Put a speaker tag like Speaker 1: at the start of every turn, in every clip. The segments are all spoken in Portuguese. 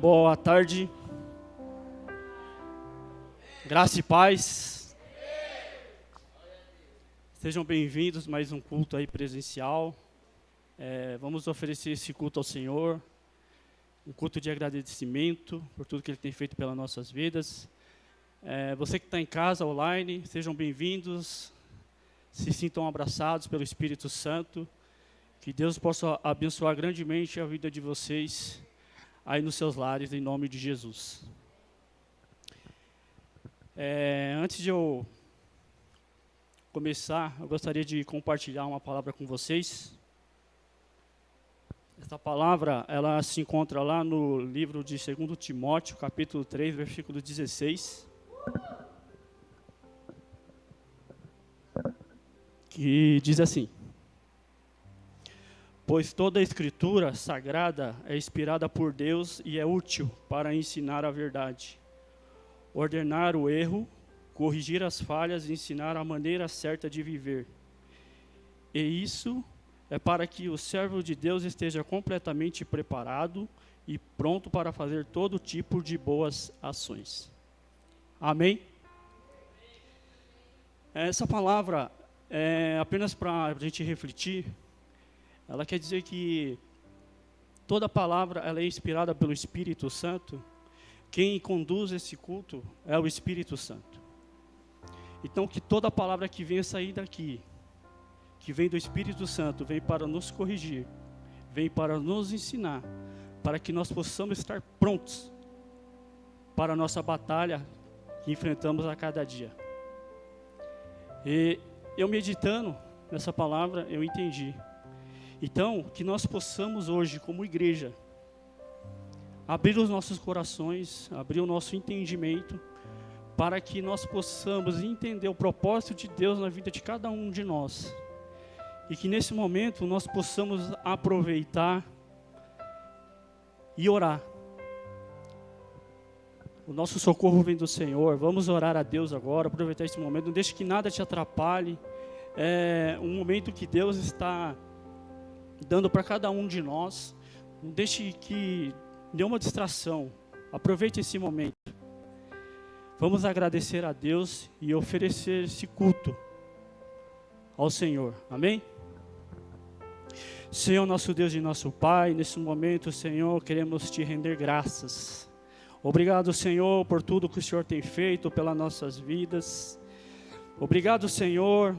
Speaker 1: Boa tarde, graça e paz, sejam bem-vindos a mais um culto aí presencial. Vamos oferecer esse culto ao Senhor, um culto de agradecimento por tudo que Ele tem feito pelas nossas vidas. Você que está em casa, online, sejam bem-vindos, se sintam abraçados pelo Espírito Santo, que Deus possa abençoar grandemente a vida de vocês aí nos seus lares, em nome de Jesus. Antes de eu começar, eu gostaria de compartilhar uma palavra com vocês. Essa palavra, ela se encontra lá no livro de 2 Timóteo, capítulo 3, versículo 16. Que diz assim: pois toda a escritura sagrada é inspirada por Deus e é útil para ensinar a verdade, ordenar o erro, corrigir as falhas e ensinar a maneira certa de viver. E isso é para que o servo de Deus esteja completamente preparado e pronto para fazer todo tipo de boas ações. Amém? Essa palavra é apenas para a gente refletir. Ela quer dizer que toda palavra ela é inspirada pelo Espírito Santo. Quem conduz esse culto é o Espírito Santo. Então, que toda palavra que venha sair daqui, que vem do Espírito Santo, vem para nos corrigir, vem para nos ensinar, para que nós possamos estar prontos para a nossa batalha que enfrentamos a cada dia. E eu meditando nessa palavra, eu entendi. Então, que nós possamos hoje, como igreja, abrir os nossos corações, abrir o nosso entendimento, para que nós possamos entender o propósito de Deus na vida de cada um de nós. E que nesse momento nós possamos aproveitar e orar. O nosso socorro vem do Senhor. Vamos orar a Deus agora, aproveitar esse momento. Não deixe que nada te atrapalhe. É um momento que Deus está dando para cada um de nós. Não deixe que nenhuma distração. Aproveite esse momento. Vamos agradecer a Deus e oferecer esse culto ao Senhor. Amém? Senhor, nosso Deus e nosso Pai, nesse momento, Senhor, queremos te render graças. Obrigado, Senhor, por tudo que o Senhor tem feito pelas nossas vidas. Obrigado, Senhor,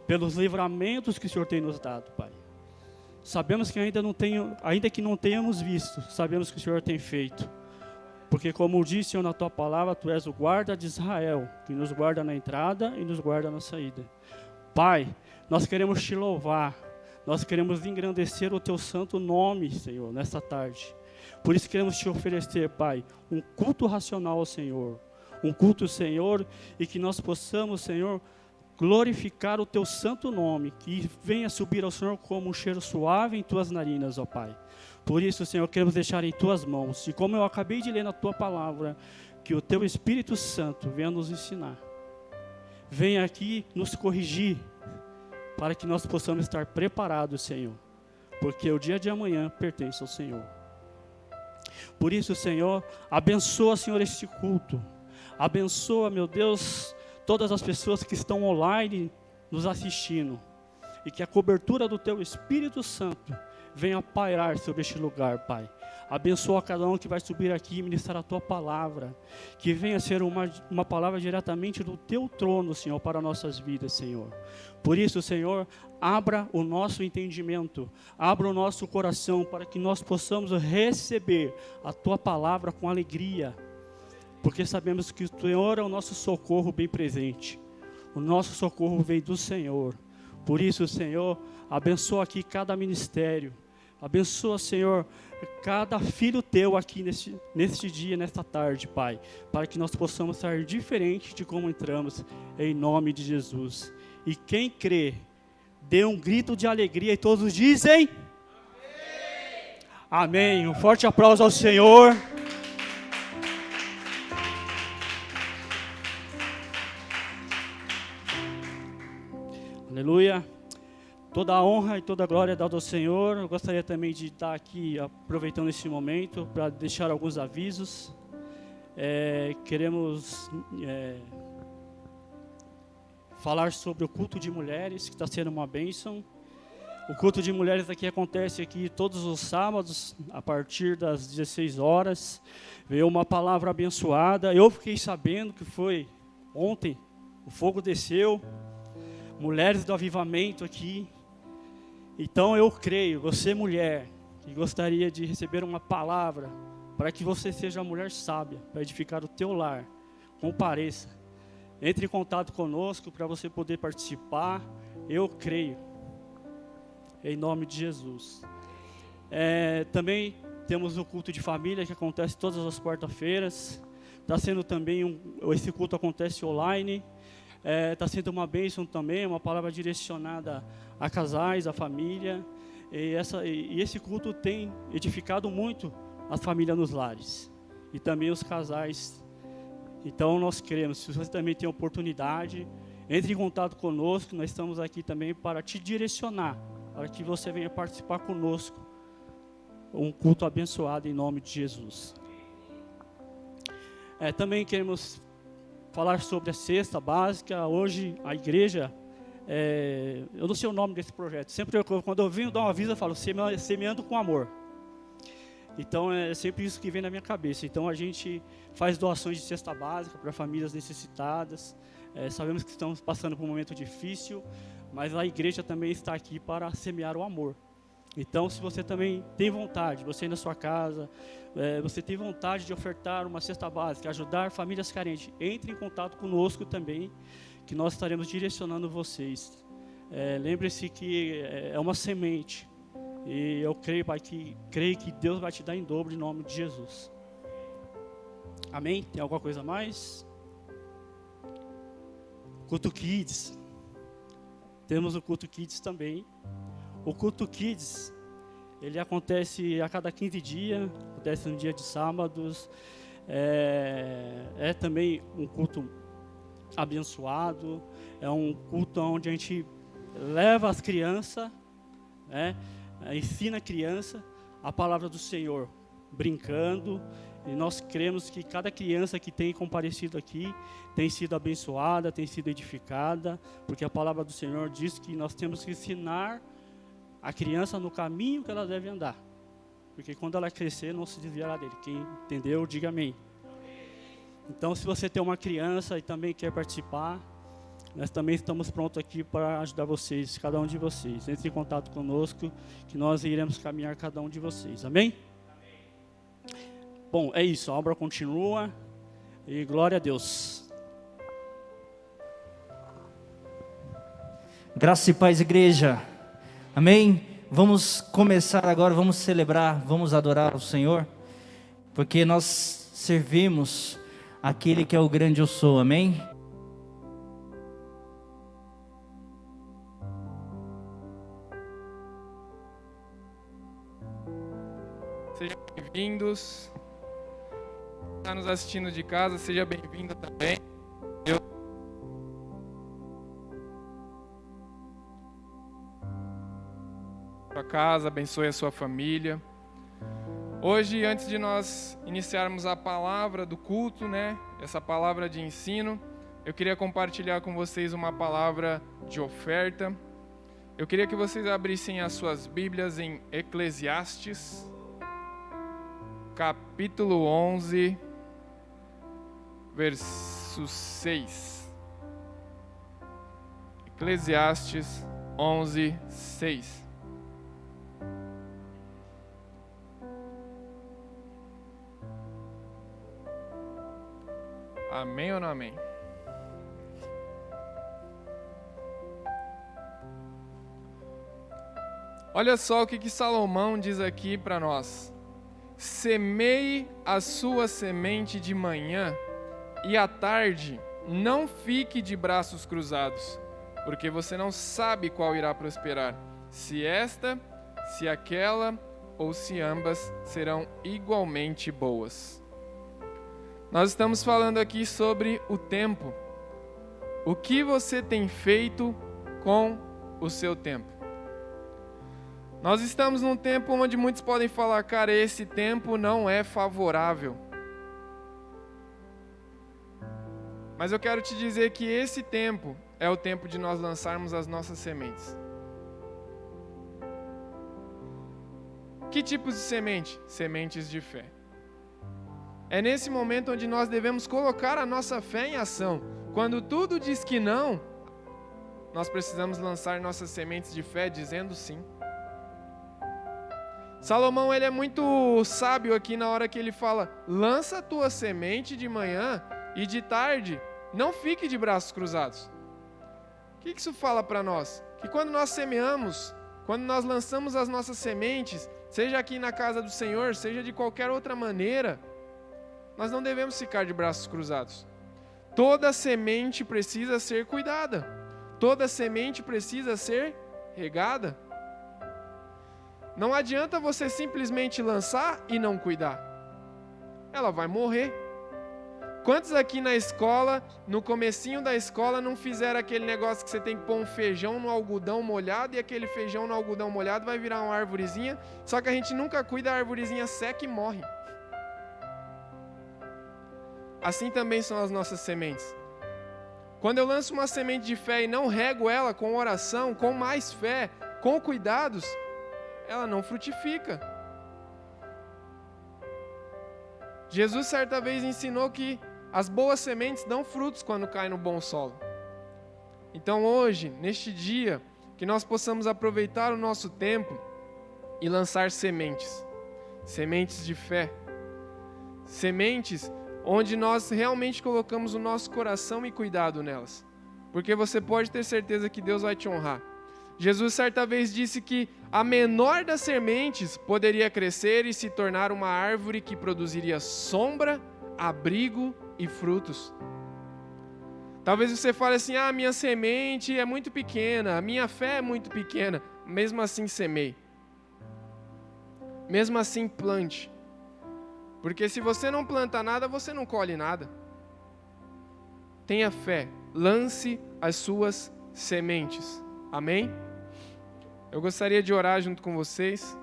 Speaker 1: pelos livramentos que o Senhor tem nos dado, Pai. Sabemos que ainda que não tenhamos visto, sabemos que o Senhor tem feito. Porque como disse, Senhor, na Tua palavra, Tu és o guarda de Israel, que nos guarda na entrada e nos guarda na saída. Pai, nós queremos Te louvar, nós queremos engrandecer o Teu santo nome, Senhor, nesta tarde. Por isso queremos Te oferecer, Pai, um culto racional ao Senhor. Um culto, Senhor, e que nós possamos, Senhor, glorificar o Teu santo nome, que venha subir ao Senhor como um cheiro suave em Tuas narinas, ó Pai. Por isso, Senhor, queremos deixar em Tuas mãos, e como eu acabei de ler na Tua palavra, que o Teu Espírito Santo venha nos ensinar, venha aqui nos corrigir, para que nós possamos estar preparados, Senhor, porque o dia de amanhã pertence ao Senhor. Por isso, Senhor, abençoa, Senhor, este culto, abençoa, meu Deus, todas as pessoas que estão online nos assistindo, e que a cobertura do Teu Espírito Santo venha pairar sobre este lugar, Pai. Abençoa cada um que vai subir aqui e ministrar a Tua palavra, que venha ser uma palavra diretamente do Teu trono, Senhor, para nossas vidas, Senhor. Por isso, Senhor, abra o nosso entendimento, abra o nosso coração, para que nós possamos receber a Tua palavra com alegria, porque sabemos que o Senhor é o nosso socorro bem presente. O nosso socorro vem do Senhor. Por isso, Senhor, abençoa aqui cada ministério. Abençoa, Senhor, cada filho Teu aqui neste dia, nesta tarde, Pai. Para que nós possamos sair diferente de como entramos, em nome de Jesus. E quem crê, dê um grito de alegria e todos dizem... Amém. Amém. Um forte aplauso ao Senhor. Aleluia. Toda a honra e toda a glória é dada ao Senhor. Eu gostaria também de estar aqui aproveitando esse momento para deixar alguns avisos. Queremos falar sobre o culto de mulheres, que está sendo uma bênção. O culto de mulheres aqui acontece aqui todos os sábados, a partir das 16 horas. Veio uma palavra abençoada. Eu fiquei sabendo que foi ontem, o fogo desceu. Mulheres do avivamento aqui. Então eu creio, você mulher, que gostaria de receber uma palavra, para que você seja a mulher sábia, para edificar o teu lar, compareça. Entre em contato conosco para você poder participar. Eu creio. Em nome de Jesus. Também temos o culto de família que acontece todas as quarta-feiras. Está sendo também esse culto acontece online. Está sendo uma bênção também, uma palavra direcionada a casais, a família. E esse culto tem edificado muito as famílias nos lares. E também os casais. Então nós queremos, se você também tem oportunidade, entre em contato conosco. Nós estamos aqui também para te direcionar, para que você venha participar conosco. Um culto abençoado em nome de Jesus. Também queremos falar sobre a cesta básica. Hoje a igreja, eu não sei o nome desse projeto. Sempre quando eu venho dar um aviso, eu falo semeando com amor. Então é sempre isso que vem na minha cabeça. Então a gente faz doações de cesta básica para famílias necessitadas. Sabemos que estamos passando por um momento difícil, mas a igreja também está aqui para semear o amor. Então, se você também tem vontade, você aí na sua casa, você tem vontade de ofertar uma cesta básica, ajudar famílias carentes, entre em contato conosco também, que nós estaremos direcionando vocês. Lembre-se que é uma semente, e eu creio, Pai, creio que Deus vai te dar em dobro em nome de Jesus. Amém? Tem alguma coisa a mais? Culto Kids. Temos o Culto Kids também. O Culto Kids, ele acontece a cada 15 dias, acontece no dia de sábados. Também um culto abençoado, é um culto onde a gente leva as crianças, ensina a criança a palavra do Senhor, brincando. E nós cremos que cada criança que tem comparecido aqui tem sido abençoada, tem sido edificada, porque a palavra do Senhor diz que nós temos que ensinar a criança no caminho que ela deve andar, porque quando ela crescer não se desviará dele. Quem entendeu, diga amém. Então, se você tem uma criança e também quer participar, nós também estamos prontos aqui para ajudar vocês, cada um de vocês. Entre em contato conosco, que nós iremos caminhar cada um de vocês, amém? Bom, é isso, a obra continua e glória a Deus.
Speaker 2: Graça e paz, igreja. Amém? Vamos começar agora, vamos celebrar, vamos adorar o Senhor, porque nós servimos aquele que é o grande eu sou, amém?
Speaker 3: Sejam bem-vindos. Está nos assistindo de casa, seja bem-vindo também. Sua casa, abençoe a sua família. Hoje, antes de nós iniciarmos a palavra do culto, essa palavra de ensino, eu queria compartilhar com vocês uma palavra de oferta. Eu queria que vocês abrissem as suas Bíblias em Eclesiastes, capítulo 11, verso 6. Eclesiastes 11, 6. Amém ou não amém? Olha só o que Salomão diz aqui para nós. Semeie a sua semente de manhã e à tarde não fique de braços cruzados, porque você não sabe qual irá prosperar, se esta, se aquela ou se ambas serão igualmente boas. Nós estamos falando aqui sobre o tempo. O que você tem feito com o seu tempo? Nós estamos num tempo onde muitos podem falar, cara, esse tempo não é favorável. Mas eu quero te dizer que esse tempo é o tempo de nós lançarmos as nossas sementes. Que tipos de semente? Sementes de fé. É nesse momento onde nós devemos colocar a nossa fé em ação. Quando tudo diz que não, nós precisamos lançar nossas sementes de fé dizendo sim. Salomão, ele é muito sábio aqui na hora que ele fala: lança a tua semente de manhã e de tarde, não fique de braços cruzados. O que isso fala para nós? Que quando nós semeamos, quando nós lançamos as nossas sementes, seja aqui na casa do Senhor, seja de qualquer outra maneira, nós não devemos ficar de braços cruzados. Toda semente precisa ser cuidada. Toda semente precisa ser regada. Não adianta você simplesmente lançar e não cuidar. Ela vai morrer. Quantos aqui na escola, no comecinho da escola, não fizeram aquele negócio que você tem que pôr um feijão no algodão molhado e aquele feijão no algodão molhado vai virar uma arvorezinha, só que a gente nunca cuida, a arvorezinha seca e morre. Assim também são as nossas sementes. Quando eu lanço uma semente de fé e não rego ela com oração, com mais fé, com cuidados, ela não frutifica. Jesus certa vez ensinou que as boas sementes dão frutos quando caem no bom solo. Então hoje, neste dia, que nós possamos aproveitar o nosso tempo e lançar sementes. Sementes de fé. Sementes onde nós realmente colocamos o nosso coração e cuidado nelas. Porque você pode ter certeza que Deus vai te honrar. Jesus certa vez disse que a menor das sementes poderia crescer e se tornar uma árvore que produziria sombra, abrigo e frutos. Talvez você fale assim: ah, minha semente é muito pequena, a minha fé é muito pequena. Mesmo assim semeie. Mesmo assim plante. Porque se você não planta nada, você não colhe nada. Tenha fé, lance as suas sementes. Amém? Eu gostaria de orar junto com vocês.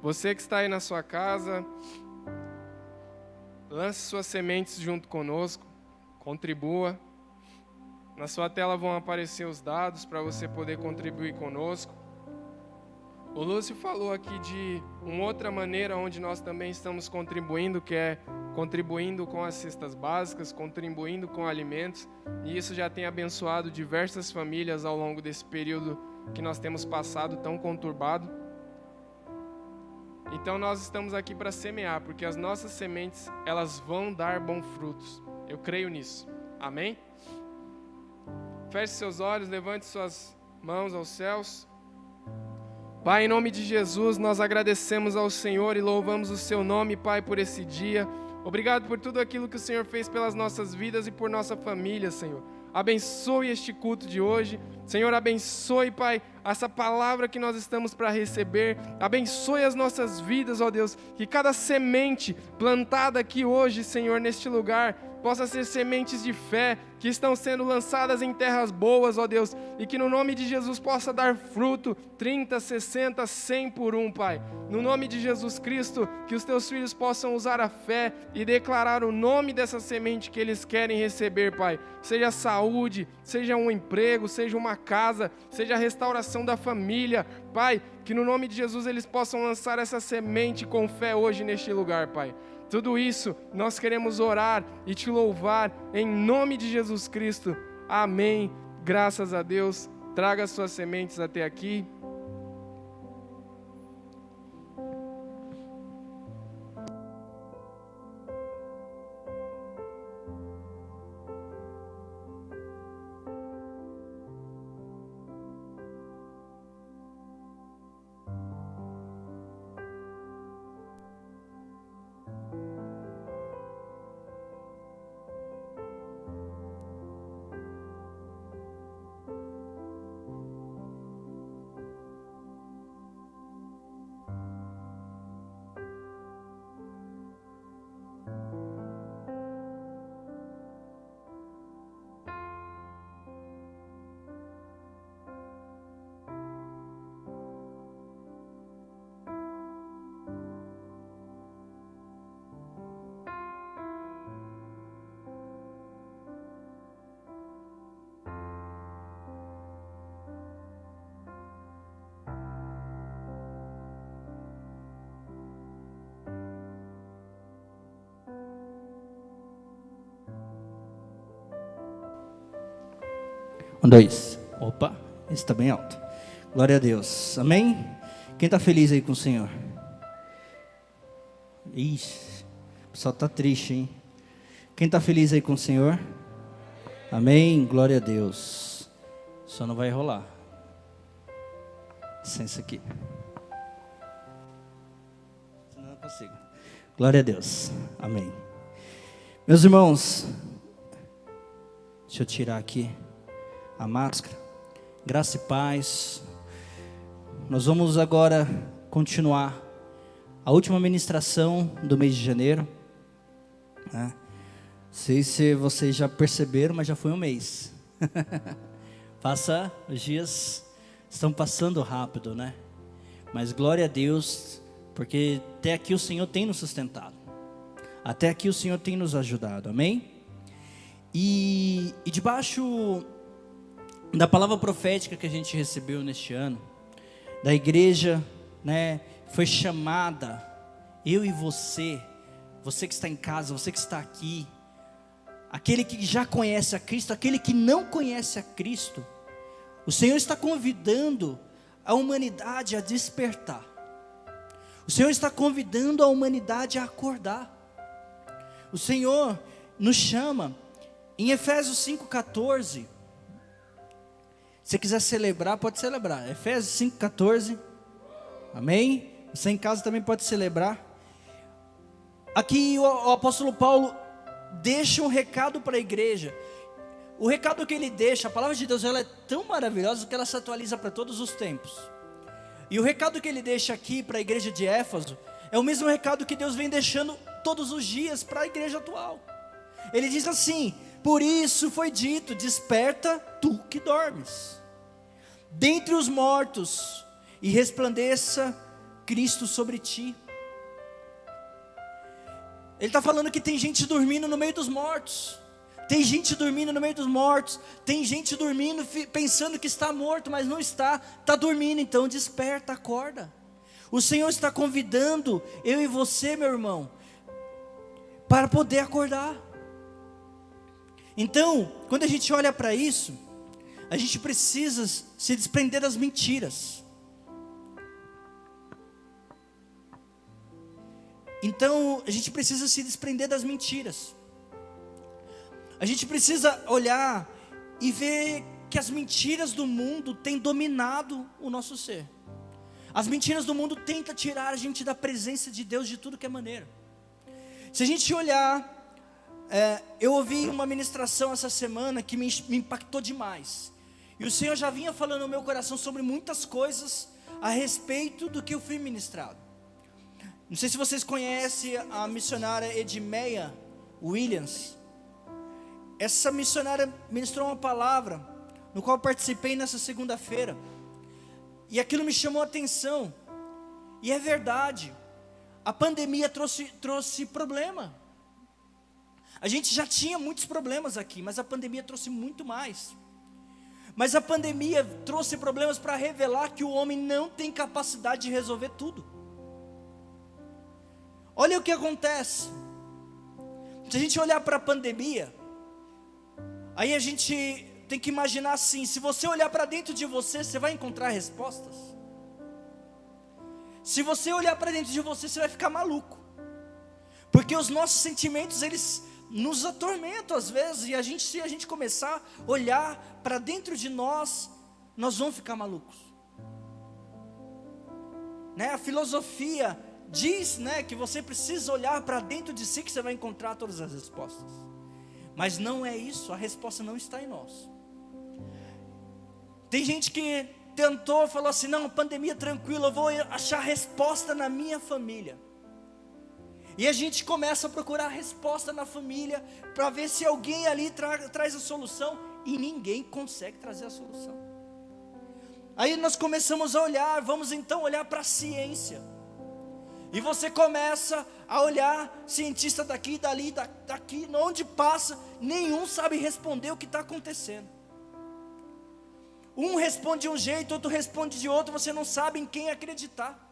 Speaker 3: Você que está aí na sua casa, lance suas sementes junto conosco, contribua. Na sua tela vão aparecer os dados para você poder contribuir conosco. O Lúcio falou aqui de uma outra maneira onde nós também estamos contribuindo, que é contribuindo com as cestas básicas, contribuindo com alimentos, e isso já tem abençoado diversas famílias ao longo desse período que nós temos passado tão conturbado. Então nós estamos aqui para semear, porque as nossas sementes, elas vão dar bons frutos. Eu creio nisso. Amém? Feche seus olhos, levante suas mãos aos céus. Pai, em nome de Jesus, nós agradecemos ao Senhor e louvamos o Seu nome, Pai, por esse dia. Obrigado por tudo aquilo que o Senhor fez pelas nossas vidas e por nossa família, Senhor. Abençoe este culto de hoje. Senhor, abençoe, Pai, essa palavra que nós estamos para receber. Abençoe as nossas vidas, ó Deus. Que cada semente plantada aqui hoje, Senhor, neste lugar, possa ser sementes de fé que estão sendo lançadas em terras boas, ó Deus, e que no nome de Jesus possa dar fruto 30, 60, 100 por um, Pai. No nome de Jesus Cristo, que os teus filhos possam usar a fé e declarar o nome dessa semente que eles querem receber, Pai. Seja saúde, seja um emprego, seja uma casa, seja a restauração da família, Pai, que no nome de Jesus eles possam lançar essa semente com fé hoje neste lugar, Pai. Tudo isso nós queremos orar e te louvar em nome de Jesus Cristo. Amém. Graças a Deus. Traga suas sementes até aqui.
Speaker 2: Um, dois. Opa, esse está bem alto. Glória a Deus. Amém? Quem está feliz aí com o Senhor? Ixi, o pessoal está triste, hein? Quem está feliz aí com o Senhor? Amém? Glória a Deus. Só não vai rolar. Licença aqui. Senão eu não consigo. Glória a Deus. Amém. Meus irmãos, deixa eu tirar aqui a máscara. Graça e paz. Nós vamos agora continuar a última ministração do mês de janeiro. Não sei se vocês já perceberam, mas já foi um mês. Os dias estão passando rápido, né? Mas glória a Deus, porque até aqui o Senhor tem nos sustentado. Até aqui o Senhor tem nos ajudado, amém? E debaixo da palavra profética que a gente recebeu neste ano, da igreja, né, foi chamada, eu e você que está em casa, você que está aqui, aquele que já conhece a Cristo, aquele que não conhece a Cristo, o Senhor está convidando a humanidade a despertar. O Senhor está convidando a humanidade a acordar. O Senhor nos chama, em Efésios 5,14, se você quiser celebrar, pode celebrar. Efésios 5,14, amém? Você em casa também pode celebrar. Aqui o apóstolo Paulo deixa um recado para a igreja. O recado que ele deixa, a palavra de Deus, ela é tão maravilhosa que ela se atualiza para todos os tempos. E o recado que ele deixa aqui para a igreja de Éfeso é o mesmo recado que Deus vem deixando todos os dias para a igreja atual. Ele diz assim: por isso foi dito, desperta tu que dormes dentre os mortos, e resplandeça Cristo sobre ti. Ele está falando que tem gente dormindo no meio dos mortos. Tem gente dormindo no meio dos mortos. Tem gente dormindo pensando que está morto, mas não está. Está dormindo, então desperta, acorda. O Senhor está convidando eu e você, meu irmão, para poder acordar. Então, quando a gente olha para isso, a gente precisa se desprender das mentiras. Então, a gente precisa se desprender das mentiras. A gente precisa olhar e ver que as mentiras do mundo têm dominado o nosso ser. As mentiras do mundo tentam tirar a gente da presença de Deus de tudo que é maneira. Se a gente olhar, eu ouvi uma ministração essa semana que me impactou demais. E o Senhor já vinha falando no meu coração sobre muitas coisas a respeito do que eu fui ministrado. Não sei se vocês conhecem a missionária Edmeia Williams. Essa missionária ministrou uma palavra, no qual eu participei nessa segunda-feira. E aquilo me chamou a atenção. E é verdade. A pandemia trouxe problema. A gente já tinha muitos problemas aqui, mas a pandemia trouxe muito mais. Mas a pandemia trouxe problemas para revelar que o homem não tem capacidade de resolver tudo. Olha o que acontece. Se a gente olhar para a pandemia, aí a gente tem que imaginar assim: se você olhar para dentro de você, você vai encontrar respostas. Se você olhar para dentro de você, você vai ficar maluco. Porque os nossos sentimentos, eles nos atormentam às vezes. E se a gente começar a olhar para dentro de nós, nós vamos ficar malucos, né? A filosofia diz, né, que você precisa olhar para dentro de si que você vai encontrar todas as respostas. Mas não é isso, a resposta não está em nós. Tem gente que tentou, falou assim: não, pandemia tranquila, eu vou achar resposta na minha família. E a gente começa a procurar resposta na família, para ver se alguém ali traz a solução, e ninguém consegue trazer a solução. Aí nós começamos a olhar, vamos então olhar para a ciência. E você começa a olhar, cientista daqui, dali, daqui, onde passa, nenhum sabe responder o que está acontecendo. Um responde de um jeito, outro responde de outro, você não sabe em quem acreditar.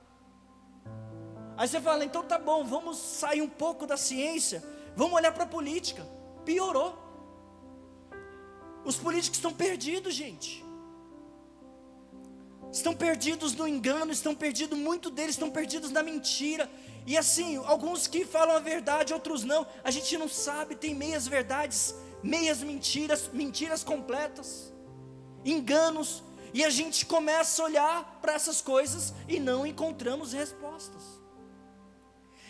Speaker 2: Aí você fala: então tá bom, vamos sair um pouco da ciência, vamos olhar para a política. Piorou. Os políticos estão perdidos, gente. Estão perdidos no engano, estão perdidos, muitos deles estão perdidos na mentira. E assim, alguns que falam a verdade, outros não. A gente não sabe, tem meias verdades, meias mentiras, mentiras completas, enganos. E a gente começa a olhar para essas coisas e não encontramos respostas.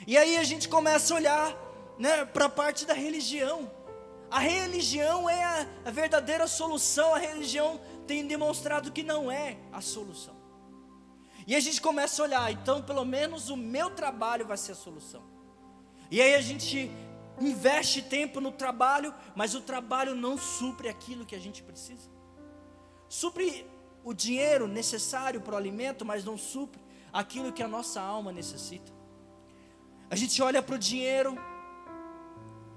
Speaker 2: E aí a gente começa a olhar, né, para a parte da religião. A religião é a verdadeira solução. A religião tem demonstrado que não é a solução. E a gente começa a olhar, então pelo menos o meu trabalho vai ser a solução. E aí a gente investe tempo no trabalho, mas o trabalho não supre aquilo que a gente precisa. Supre o dinheiro necessário para o alimento, mas não supre aquilo que a nossa alma necessita. A gente olha para o dinheiro,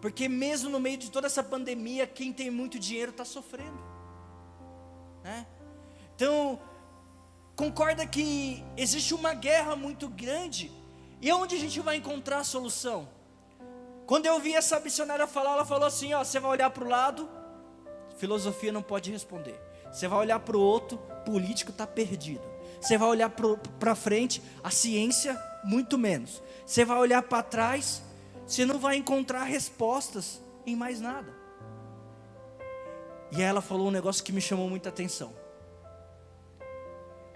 Speaker 2: porque mesmo no meio de toda essa pandemia, quem tem muito dinheiro está sofrendo, né? Então, concorda que existe uma guerra muito grande, e onde a gente vai encontrar a solução? Quando eu vi essa missionária falar, ela falou assim, ó, você vai olhar para o lado, filosofia não pode responder. Você vai olhar para o outro, político está perdido. Você vai olhar para frente, a ciência muito menos. Você vai olhar para trás, você não vai encontrar respostas em mais nada. E aí ela falou um negócio que me chamou muita atenção.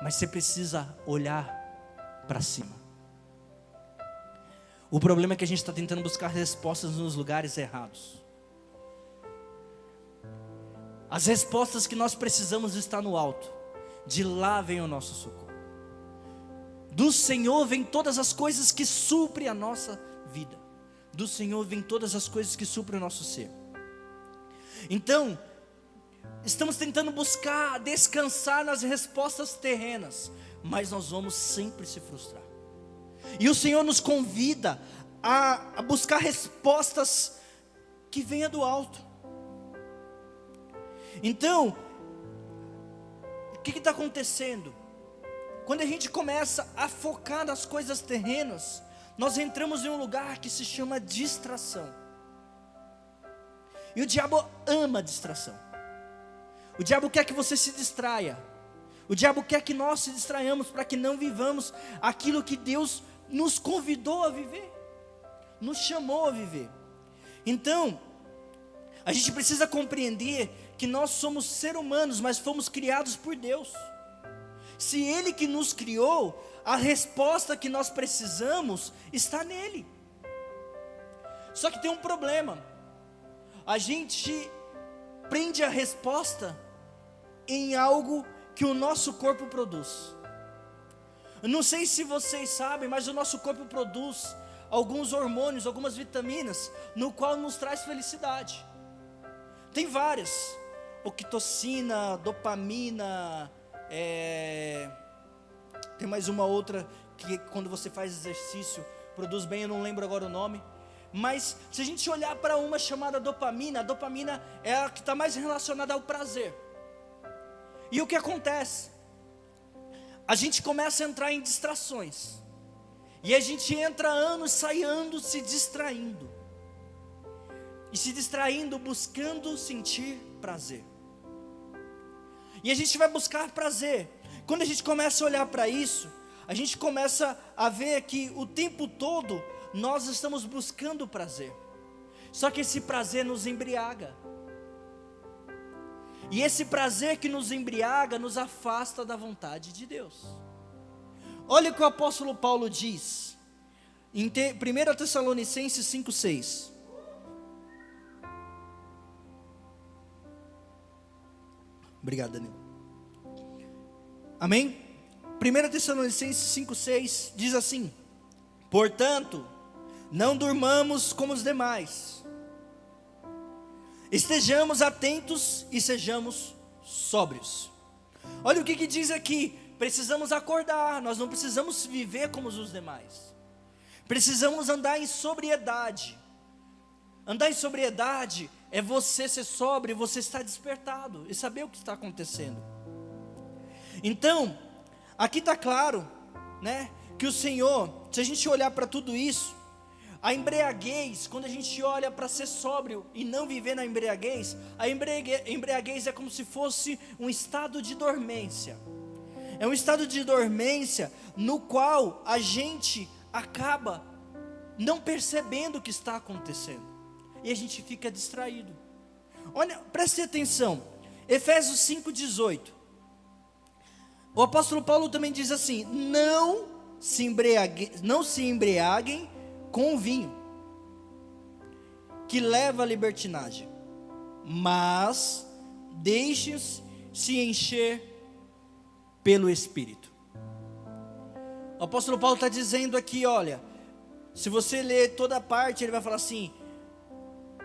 Speaker 2: Mas você precisa olhar para cima. O problema é que a gente está tentando buscar respostas nos lugares errados. As respostas que nós precisamos estão no alto. De lá vem o nosso socorro. Do Senhor vem todas as coisas que suprem a nossa vida. Do Senhor vem todas as coisas que suprem o nosso ser. Então, estamos tentando buscar descansar nas respostas terrenas, mas nós vamos sempre se frustrar. E o Senhor nos convida a buscar respostas que venham do alto. Então, o que está acontecendo? Quando a gente começa a focar nas coisas terrenas, nós entramos em um lugar que se chama distração. E o diabo ama distração. O diabo quer que você se distraia. O diabo quer que nós se distraiamos para que não vivamos aquilo que Deus nos convidou a viver, nos chamou a viver. Então, a gente precisa compreender que nós somos seres humanos, mas fomos criados por Deus. Se Ele que nos criou, a resposta que nós precisamos está nele. Só que tem um problema. A gente prende a resposta em algo que o nosso corpo produz. Eu não sei se vocês sabem, mas o nosso corpo produz alguns hormônios, algumas vitaminas, no qual nos traz felicidade. Tem várias: ocitocina, dopamina, tem mais uma outra que quando você faz exercício produz bem, eu não lembro agora o nome. Mas se a gente olhar para uma chamada dopamina, a dopamina é a que está mais relacionada ao prazer. E o que acontece? A gente começa a entrar em distrações. E a gente entra anos, sai anos se distraindo. E se distraindo, buscando sentir prazer. E a gente vai buscar prazer. Quando a gente começa a olhar para isso, a gente começa a ver que o tempo todo nós estamos buscando prazer. Só que esse prazer nos embriaga. E esse prazer que nos embriaga nos afasta da vontade de Deus. Olha o que o apóstolo Paulo diz em 1 Tessalonicenses 5,6. Obrigado, Danilo. Amém? 1 Tessalonicenses 5,6 diz assim: portanto, não durmamos como os demais, estejamos atentos e sejamos sóbrios. Olha o que diz aqui: precisamos acordar, nós não precisamos viver como os demais, precisamos andar em sobriedade. Andar em sobriedade é você ser sóbrio, você estar despertado e saber o que está acontecendo. Então, aqui está claro, né, que o Senhor, se a gente olhar para tudo isso, A embriaguez, quando a gente olha para ser sóbrio e não viver na embriaguez, a embriaguez é como se fosse um estado de dormência. É um estado de dormência no qual a gente acaba não percebendo o que está acontecendo. E a gente fica distraído. Olha, preste atenção. Efésios 5,18. O apóstolo Paulo também diz assim: não se embriaguem com o vinho, que leva à libertinagem, mas deixem-se encher pelo Espírito. O apóstolo Paulo está dizendo aqui, olha, se você ler toda a parte, ele vai falar assim: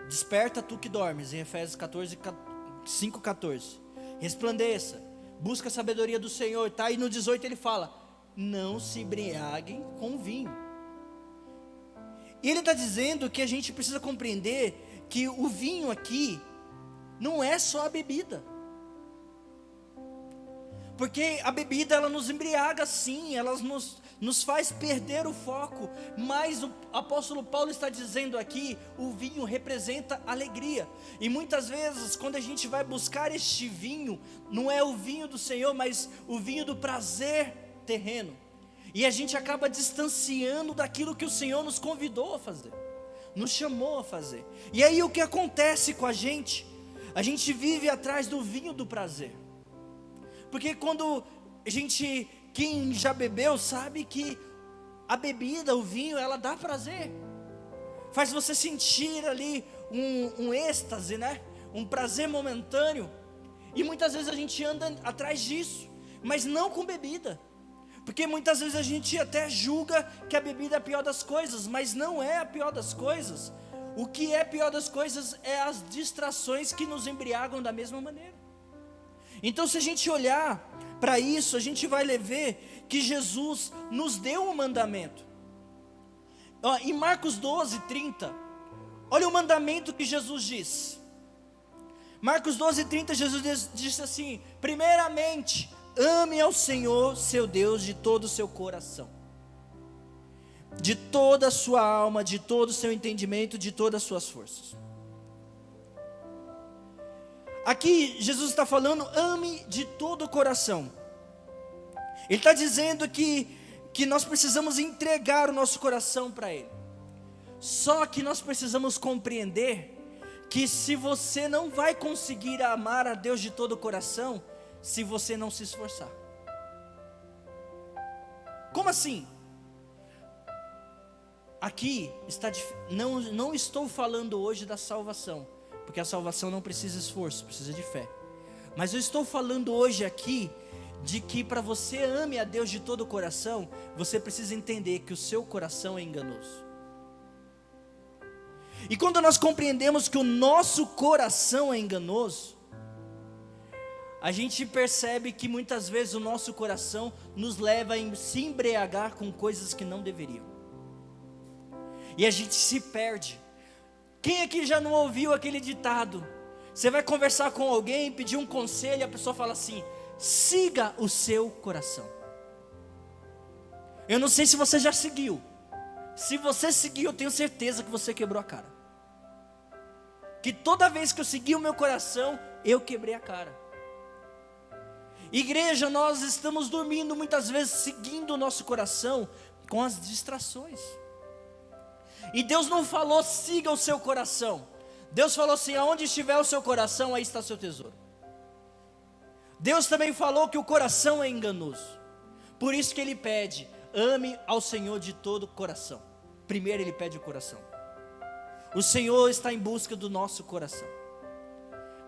Speaker 2: desperta tu que dormes, em Efésios 5,14, resplandeça, busca a sabedoria do Senhor, tá? E no 18 ele fala: não se embriaguem com vinho. E ele está dizendo que a gente precisa compreender que o vinho aqui não é só a bebida. Porque a bebida, ela nos embriaga sim, ela nos faz perder o foco. Mas o apóstolo Paulo está dizendo aqui, o vinho representa alegria. E muitas vezes, quando a gente vai buscar este vinho, não é o vinho do Senhor, mas o vinho do prazer terreno. E a gente acaba distanciando daquilo que o Senhor nos convidou a fazer, nos chamou a fazer. E aí o que acontece com a gente? A gente vive atrás do vinho do prazer. Porque quando quem já bebeu sabe que a bebida, o vinho, ela dá prazer. Faz você sentir ali um êxtase, né? Um prazer momentâneo. E muitas vezes a gente anda atrás disso, mas não com bebida. Porque muitas vezes a gente até julga que a bebida é a pior das coisas, mas não é a pior das coisas. O que é pior das coisas é as distrações que nos embriagam da mesma maneira. Então, se a gente olhar para isso, a gente vai ver que Jesus nos deu um mandamento. Em Marcos 12:30, olha o mandamento que Jesus diz. Marcos 12:30, Jesus disse assim: primeiramente, ame ao Senhor, seu Deus, de todo o seu coração, de toda a sua alma, de todo o seu entendimento, de todas as suas forças. Aqui Jesus está falando, ame de todo o coração. Ele está dizendo que nós precisamos entregar o nosso coração para Ele. Só que nós precisamos compreender que se você não vai conseguir amar a Deus de todo o coração, se você não se esforçar. Como assim? Aqui não estou falando hoje da salvação, porque a salvação não precisa de esforço, precisa de fé. Mas eu estou falando hoje aqui de que para você ame a Deus de todo o coração, você precisa entender que o seu coração é enganoso. E quando nós compreendemos que o nosso coração é enganoso, a gente percebe que muitas vezes o nosso coração nos leva a se embriagar com coisas que não deveriam. E a gente se perde. Quem aqui já não ouviu aquele ditado? Você vai conversar com alguém, pedir um conselho, e a pessoa fala assim: siga o seu coração. Eu não sei se você já seguiu. Se você seguiu, eu tenho certeza que você quebrou a cara. Que toda vez que eu segui o meu coração, eu quebrei a cara. Igreja, nós estamos dormindo muitas vezes seguindo o nosso coração com as distrações. E Deus não falou siga o seu coração. Deus falou assim: aonde estiver o seu coração, aí está o seu tesouro. Deus também falou que o coração é enganoso. Por isso que Ele pede, ame ao Senhor de todo o coração. Primeiro Ele pede o coração. O Senhor está em busca do nosso coração.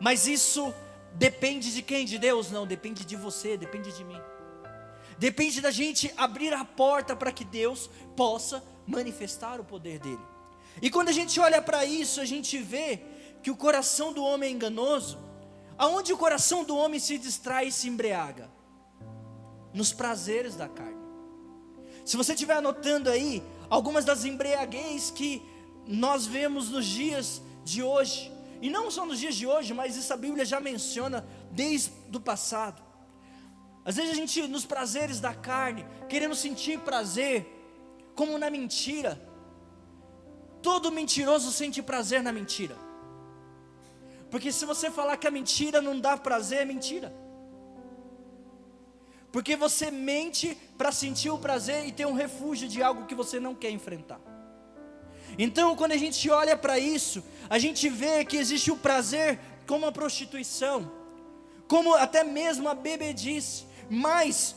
Speaker 2: Mas isso depende de quem? De Deus? Não, depende de você, depende de mim. Depende da gente abrir a porta para que Deus possa manifestar o poder dele. E quando a gente olha para isso, a gente vê que o coração do homem é enganoso. Aonde o coração do homem se distrai e se embriaga? Nos prazeres da carne. Se você estiver anotando aí algumas das embriaguez que nós vemos nos dias de hoje, e não só nos dias de hoje, mas isso a Bíblia já menciona desde o passado. Às vezes a gente, nos prazeres da carne, querendo sentir prazer, como na mentira. Todo mentiroso sente prazer na mentira. Porque se você falar que a mentira não dá prazer, é mentira. Porque você mente para sentir o prazer e ter um refúgio de algo que você não quer enfrentar. Então, quando a gente olha para isso, a gente vê que existe o prazer como a prostituição, como até mesmo a bebedice. Mas,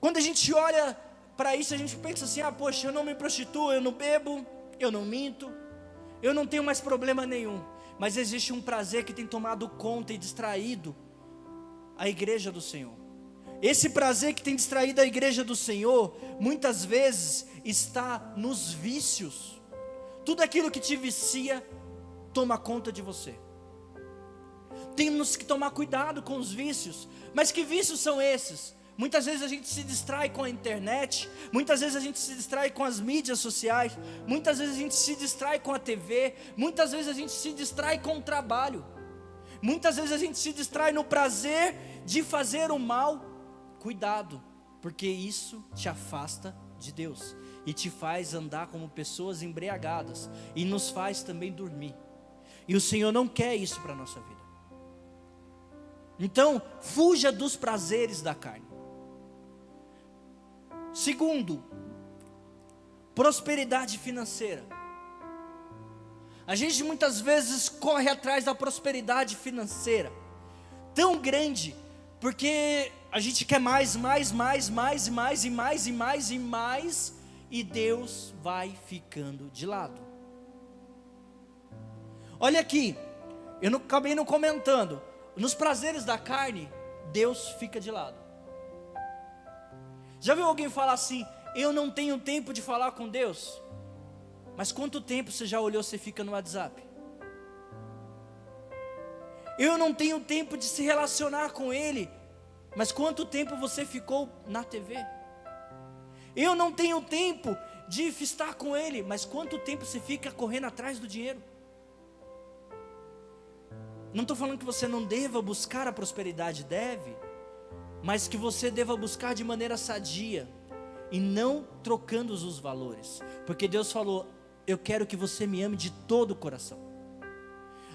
Speaker 2: quando a gente olha para isso, a gente pensa assim: poxa, eu não me prostituo, eu não bebo, eu não minto, eu não tenho mais problema nenhum. Mas existe um prazer que tem tomado conta e distraído a igreja do Senhor. Esse prazer que tem distraído a igreja do Senhor, muitas vezes está nos vícios. Tudo aquilo que te vicia, toma conta de você. Temos que tomar cuidado com os vícios. Mas que vícios são esses? Muitas vezes a gente se distrai com a internet, muitas vezes a gente se distrai com as mídias sociais, muitas vezes a gente se distrai com a TV, muitas vezes a gente se distrai com o trabalho, muitas vezes a gente se distrai no prazer de fazer o mal. Cuidado, porque isso te afasta de Deus e te faz andar como pessoas embriagadas e nos faz também dormir. E o Senhor não quer isso para a nossa vida. Então, fuja dos prazeres da carne. Segundo, prosperidade financeira. A gente muitas vezes corre atrás da prosperidade financeira tão grande, porque a gente quer mais, e Deus vai ficando de lado. Olha aqui, eu acabei não comentando, nos prazeres da carne, Deus fica de lado. Já viu alguém falar assim: eu não tenho tempo de falar com Deus? Mas quanto tempo você já olhou, você fica no WhatsApp? Eu não tenho tempo de se relacionar com Ele, mas quanto tempo você ficou na TV? Eu não tenho tempo de estar com Ele, mas quanto tempo você fica correndo atrás do dinheiro? Não estou falando que você não deva buscar a prosperidade, deve, mas que você deva buscar de maneira sadia, e não trocando os valores, porque Deus falou: eu quero que você me ame de todo o coração.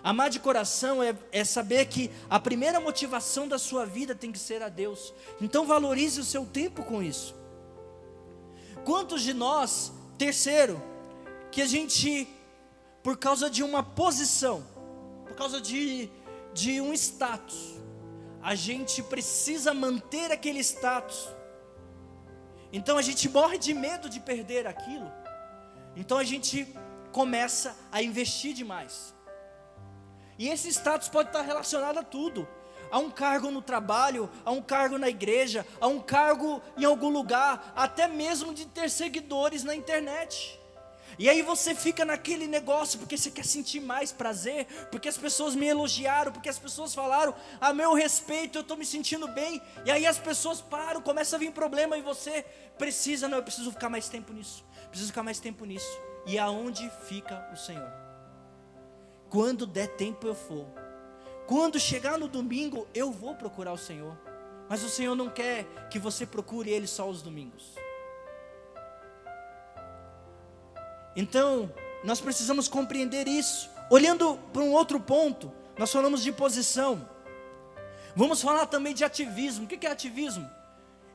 Speaker 2: Amar de coração é saber que a primeira motivação da sua vida tem que ser a Deus. Então valorize o seu tempo com isso. Quantos de nós, terceiro, que a gente, por causa de uma posição, por causa de um status, a gente precisa manter aquele status, então a gente morre de medo de perder aquilo, então a gente começa a investir demais. E esse status pode estar relacionado a tudo, a um cargo no trabalho, a um cargo na igreja, a um cargo em algum lugar, até mesmo de ter seguidores na internet. E aí você fica naquele negócio, porque você quer sentir mais prazer, porque as pessoas me elogiaram, porque as pessoas falaram a meu respeito, eu estou me sentindo bem. E aí as pessoas param, começa a vir problema, e você precisa: não, eu preciso ficar mais tempo nisso, preciso ficar mais tempo nisso. E aonde fica o Senhor? Quando der tempo eu for, quando chegar no domingo eu vou procurar o Senhor. Mas o Senhor não quer que você procure Ele só os domingos. Então, nós precisamos compreender isso. Olhando para um outro ponto, nós falamos de posição. Vamos falar também de ativismo. O que é ativismo?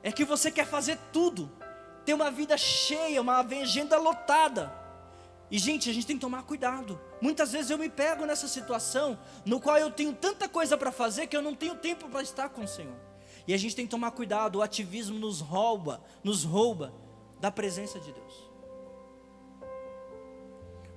Speaker 2: É que você quer fazer tudo, ter uma vida cheia, uma agenda lotada. E gente, a gente tem que tomar cuidado. Muitas vezes eu me pego nessa situação, no qual eu tenho tanta coisa para fazer, que eu não tenho tempo para estar com o Senhor. E a gente tem que tomar cuidado. O ativismo nos rouba da presença de Deus.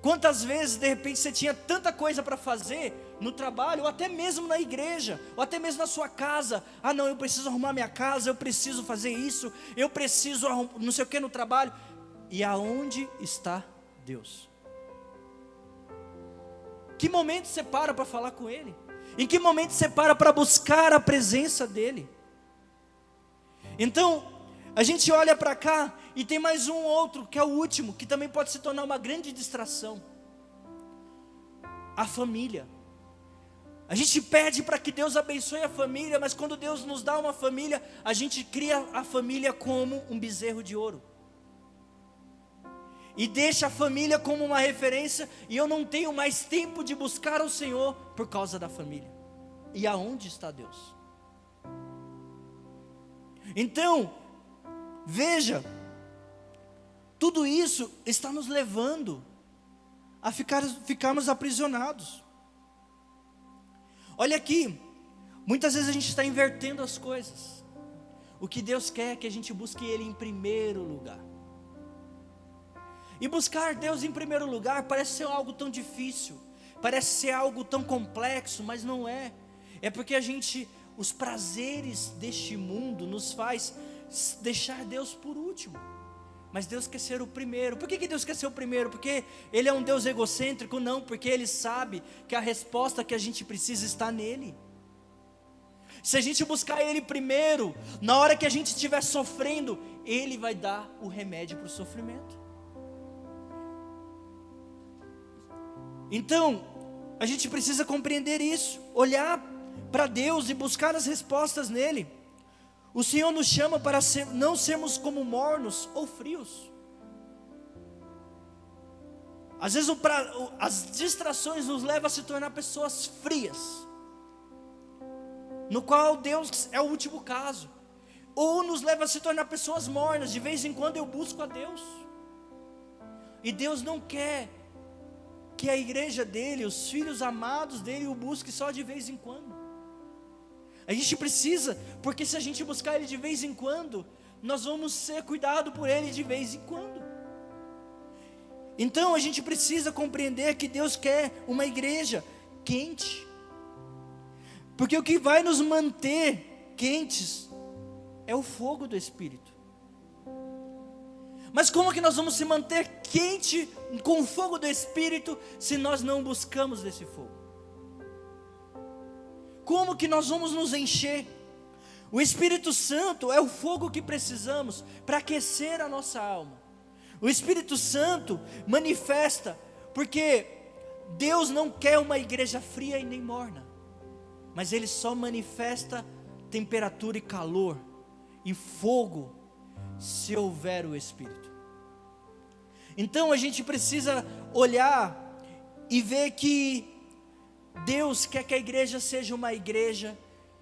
Speaker 2: Quantas vezes de repente você tinha tanta coisa para fazer no trabalho, ou até mesmo na igreja, ou até mesmo na sua casa. Ah não, eu preciso arrumar minha casa, eu preciso fazer isso, eu preciso não sei o que no trabalho. E aonde está Deus? Que momento você para falar com Ele? Em que momento você para buscar a presença dEle? Então, a gente olha para cá e tem mais um outro, que é o último, que também pode se tornar uma grande distração. A família. A gente pede para que Deus abençoe a família, mas quando Deus nos dá uma família, a gente cria a família como um bezerro de ouro. e deixa a família como uma referência, e eu não tenho mais tempo de buscar o Senhor por causa da família. E aonde está Deus? Então, veja, tudo isso está nos levando a ficarmos aprisionados. Olha aqui, muitas vezes a gente está invertendo as coisas. O que Deus quer é que a gente busque Ele em primeiro lugar. E buscar Deus em primeiro lugar parece ser algo tão difícil, parece ser algo tão complexo, mas não é. É porque os prazeres deste mundo nos faz deixar Deus por último. Mas Deus quer ser o primeiro. Por que Deus quer ser o primeiro? Porque Ele é um Deus egocêntrico? Não, porque Ele sabe que a resposta que a gente precisa está nele. Se a gente buscar Ele primeiro, na hora que a gente estiver sofrendo, Ele vai dar o remédio para o sofrimento. Então, a gente precisa compreender isso, olhar para Deus e buscar as respostas nele. O Senhor nos chama para não sermos como mornos ou frios. Às vezes as distrações nos levam a se tornar pessoas frias, no qual Deus é o último caso. Ou nos leva a se tornar pessoas mornas. De vez em quando eu busco a Deus, e Deus não quer que a igreja dele, os filhos amados dele, o busque só de vez em quando. A gente precisa, porque se a gente buscar Ele de vez em quando, nós vamos ser cuidados por Ele de vez em quando. Então a gente precisa compreender que Deus quer uma igreja quente, porque o que vai nos manter quentes é o fogo do Espírito. Mas como que nós vamos se manter quente com o fogo do Espírito se nós não buscamos desse fogo? Como que nós vamos nos encher? O Espírito Santo é o fogo que precisamos para aquecer a nossa alma. O Espírito Santo manifesta, porque Deus não quer uma igreja fria e nem morna, mas Ele só manifesta temperatura e calor e fogo se houver o Espírito. Então a gente precisa olhar e ver que Deus quer que a igreja seja uma igreja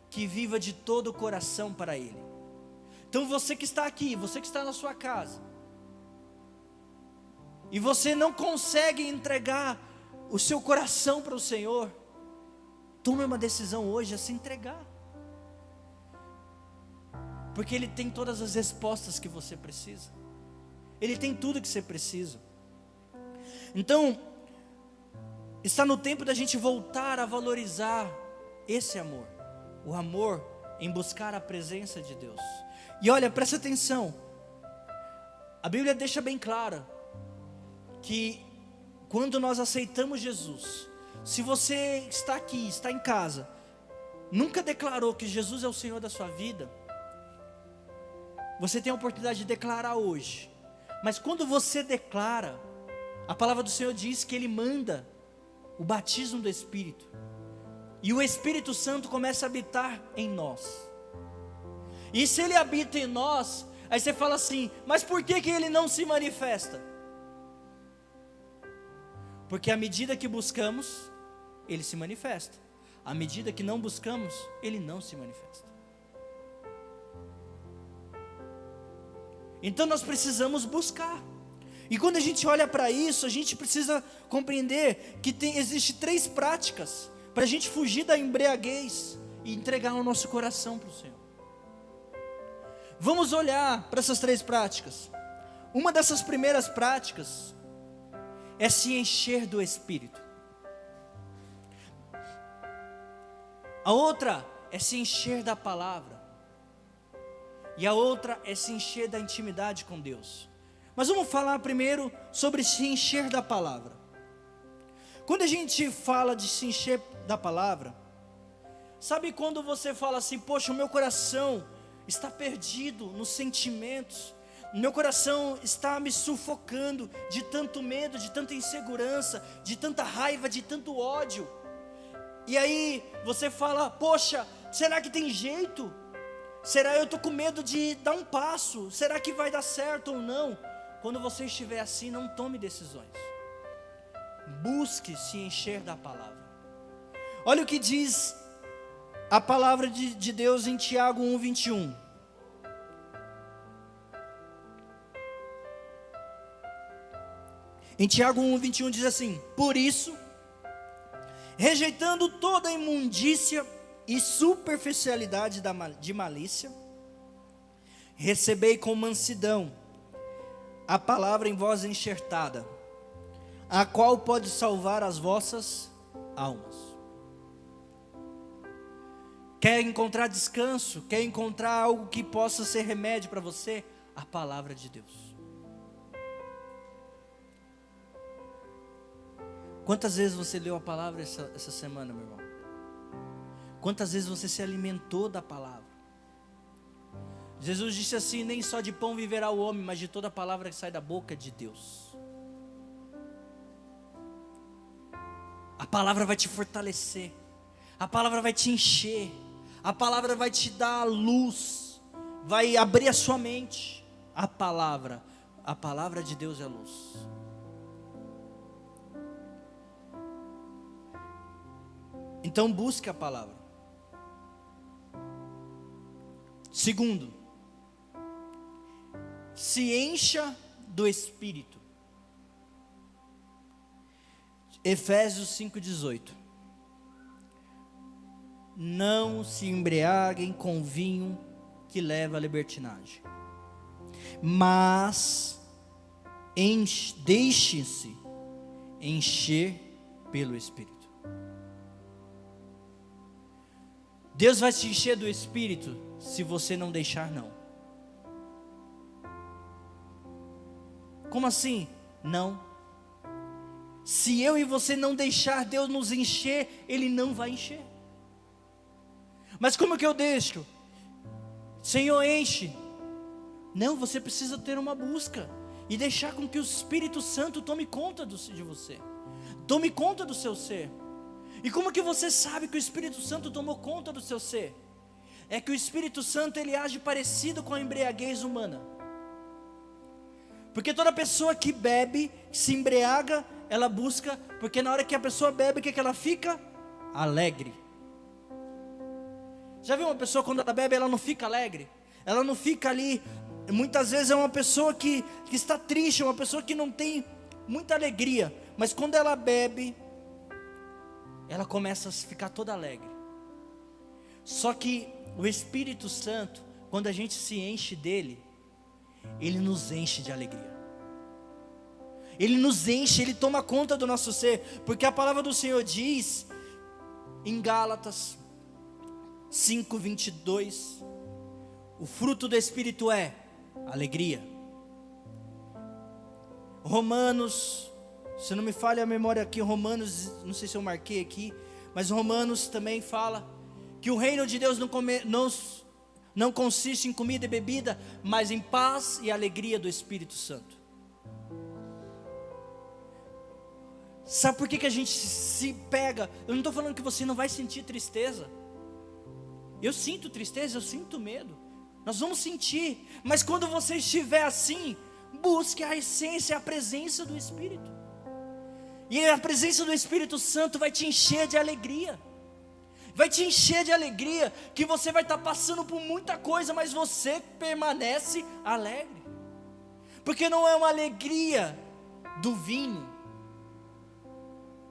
Speaker 2: que viva de todo o coração para Ele. Então você que está aqui, você que está na sua casa, e você não consegue entregar o seu coração para o Senhor, tome uma decisão hoje a se entregar, porque Ele tem todas as respostas que você precisa. Ele tem tudo que você precisa. Então, está no tempo da gente voltar a valorizar esse amor, o amor em buscar a presença de Deus. E olha, presta atenção, a Bíblia deixa bem clara que quando nós aceitamos Jesus, se você está aqui, está em casa, nunca declarou que Jesus é o Senhor da sua vida, você tem a oportunidade de declarar hoje. Mas quando você declara, a palavra do Senhor diz que Ele manda o batismo do Espírito, e o Espírito Santo começa a habitar em nós. E se Ele habita em nós, aí você fala assim, mas por que Ele não se manifesta? Porque à medida que buscamos, Ele se manifesta. À medida que não buscamos, Ele não se manifesta. Então nós precisamos buscar. E quando a gente olha para isso, a gente precisa compreender que existe 3 práticas para a gente fugir da embriaguez e entregar o nosso coração para o Senhor. Vamos olhar para essas 3 práticas. Uma dessas primeiras práticas é se encher do Espírito. A outra é se encher da palavra. E a outra é se encher da intimidade com Deus. Mas vamos falar primeiro sobre se encher da palavra. Quando a gente fala de se encher da palavra, sabe quando você fala assim, poxa, o meu coração está perdido nos sentimentos, o meu coração está me sufocando de tanto medo, de tanta insegurança, de tanta raiva, de tanto ódio. E aí você fala, poxa, será que tem jeito? Será eu estou com medo de dar um passo? Será que vai dar certo ou não? quando você estiver assim, não tome decisões. Busque se encher da palavra. Olha o que diz a palavra de Deus em Tiago 1:21. Em Tiago 1:21 diz assim: por isso, rejeitando toda imundícia e superficialidade de malícia, recebei com mansidão a palavra em vós enxertada, a qual pode salvar as vossas almas. Quer encontrar descanso? Quer encontrar algo que possa ser remédio para você? A palavra de Deus. Quantas vezes você leu a palavra essa semana, meu irmão? Quantas vezes você se alimentou da palavra? Jesus disse assim: nem só de pão viverá o homem, mas de toda a palavra que sai da boca de Deus. A palavra vai te fortalecer, a palavra vai te encher, a palavra vai te dar luz, vai abrir a sua mente. A palavra de Deus é luz. Então busque a palavra. Segundo, se encha do Espírito. Efésios 5:18. Não se embriaguem com vinho que leva à libertinagem, mas deixem-se encher pelo Espírito. Deus vai te encher do Espírito se você não deixar não. Como assim? Não. Se eu e você não deixar Deus nos encher, Ele não vai encher. Mas como que eu deixo? Senhor, enche. Não, você precisa ter uma busca e deixar com que o Espírito Santo tome conta de você, tome conta do seu ser. E como que você sabe que o Espírito Santo tomou conta do seu ser? É que o Espírito Santo, ele age parecido com a embriaguez humana. Porque toda pessoa que bebe, se embriaga, ela busca, porque na hora que a pessoa bebe, o que ela fica? Alegre. Já viu uma pessoa quando ela bebe, ela não fica alegre? Ela não fica ali, muitas vezes é uma pessoa que está triste, uma pessoa que não tem muita alegria. Mas quando ela bebe, ela começa a ficar toda alegre. Só que o Espírito Santo, quando a gente se enche dele, ele nos enche de alegria. Ele nos enche, ele toma conta do nosso ser. Porque a palavra do Senhor diz em Gálatas 5:22, o fruto do Espírito é alegria. Romanos, se não me falha a memória aqui, Romanos, não sei se eu marquei aqui, mas Romanos também fala que o reino de Deus não consiste em comida e bebida, mas em paz e alegria do Espírito Santo. Sabe por que a gente se pega? Eu não estou falando que você não vai sentir tristeza. Eu sinto tristeza, eu sinto medo. Nós vamos sentir, mas quando você estiver assim, busque a essência, a presença do Espírito. E a presença do Espírito Santo vai te encher de alegria. Vai te encher de alegria, que você vai estar passando por muita coisa, mas você permanece alegre. Porque não é uma alegria do vinho,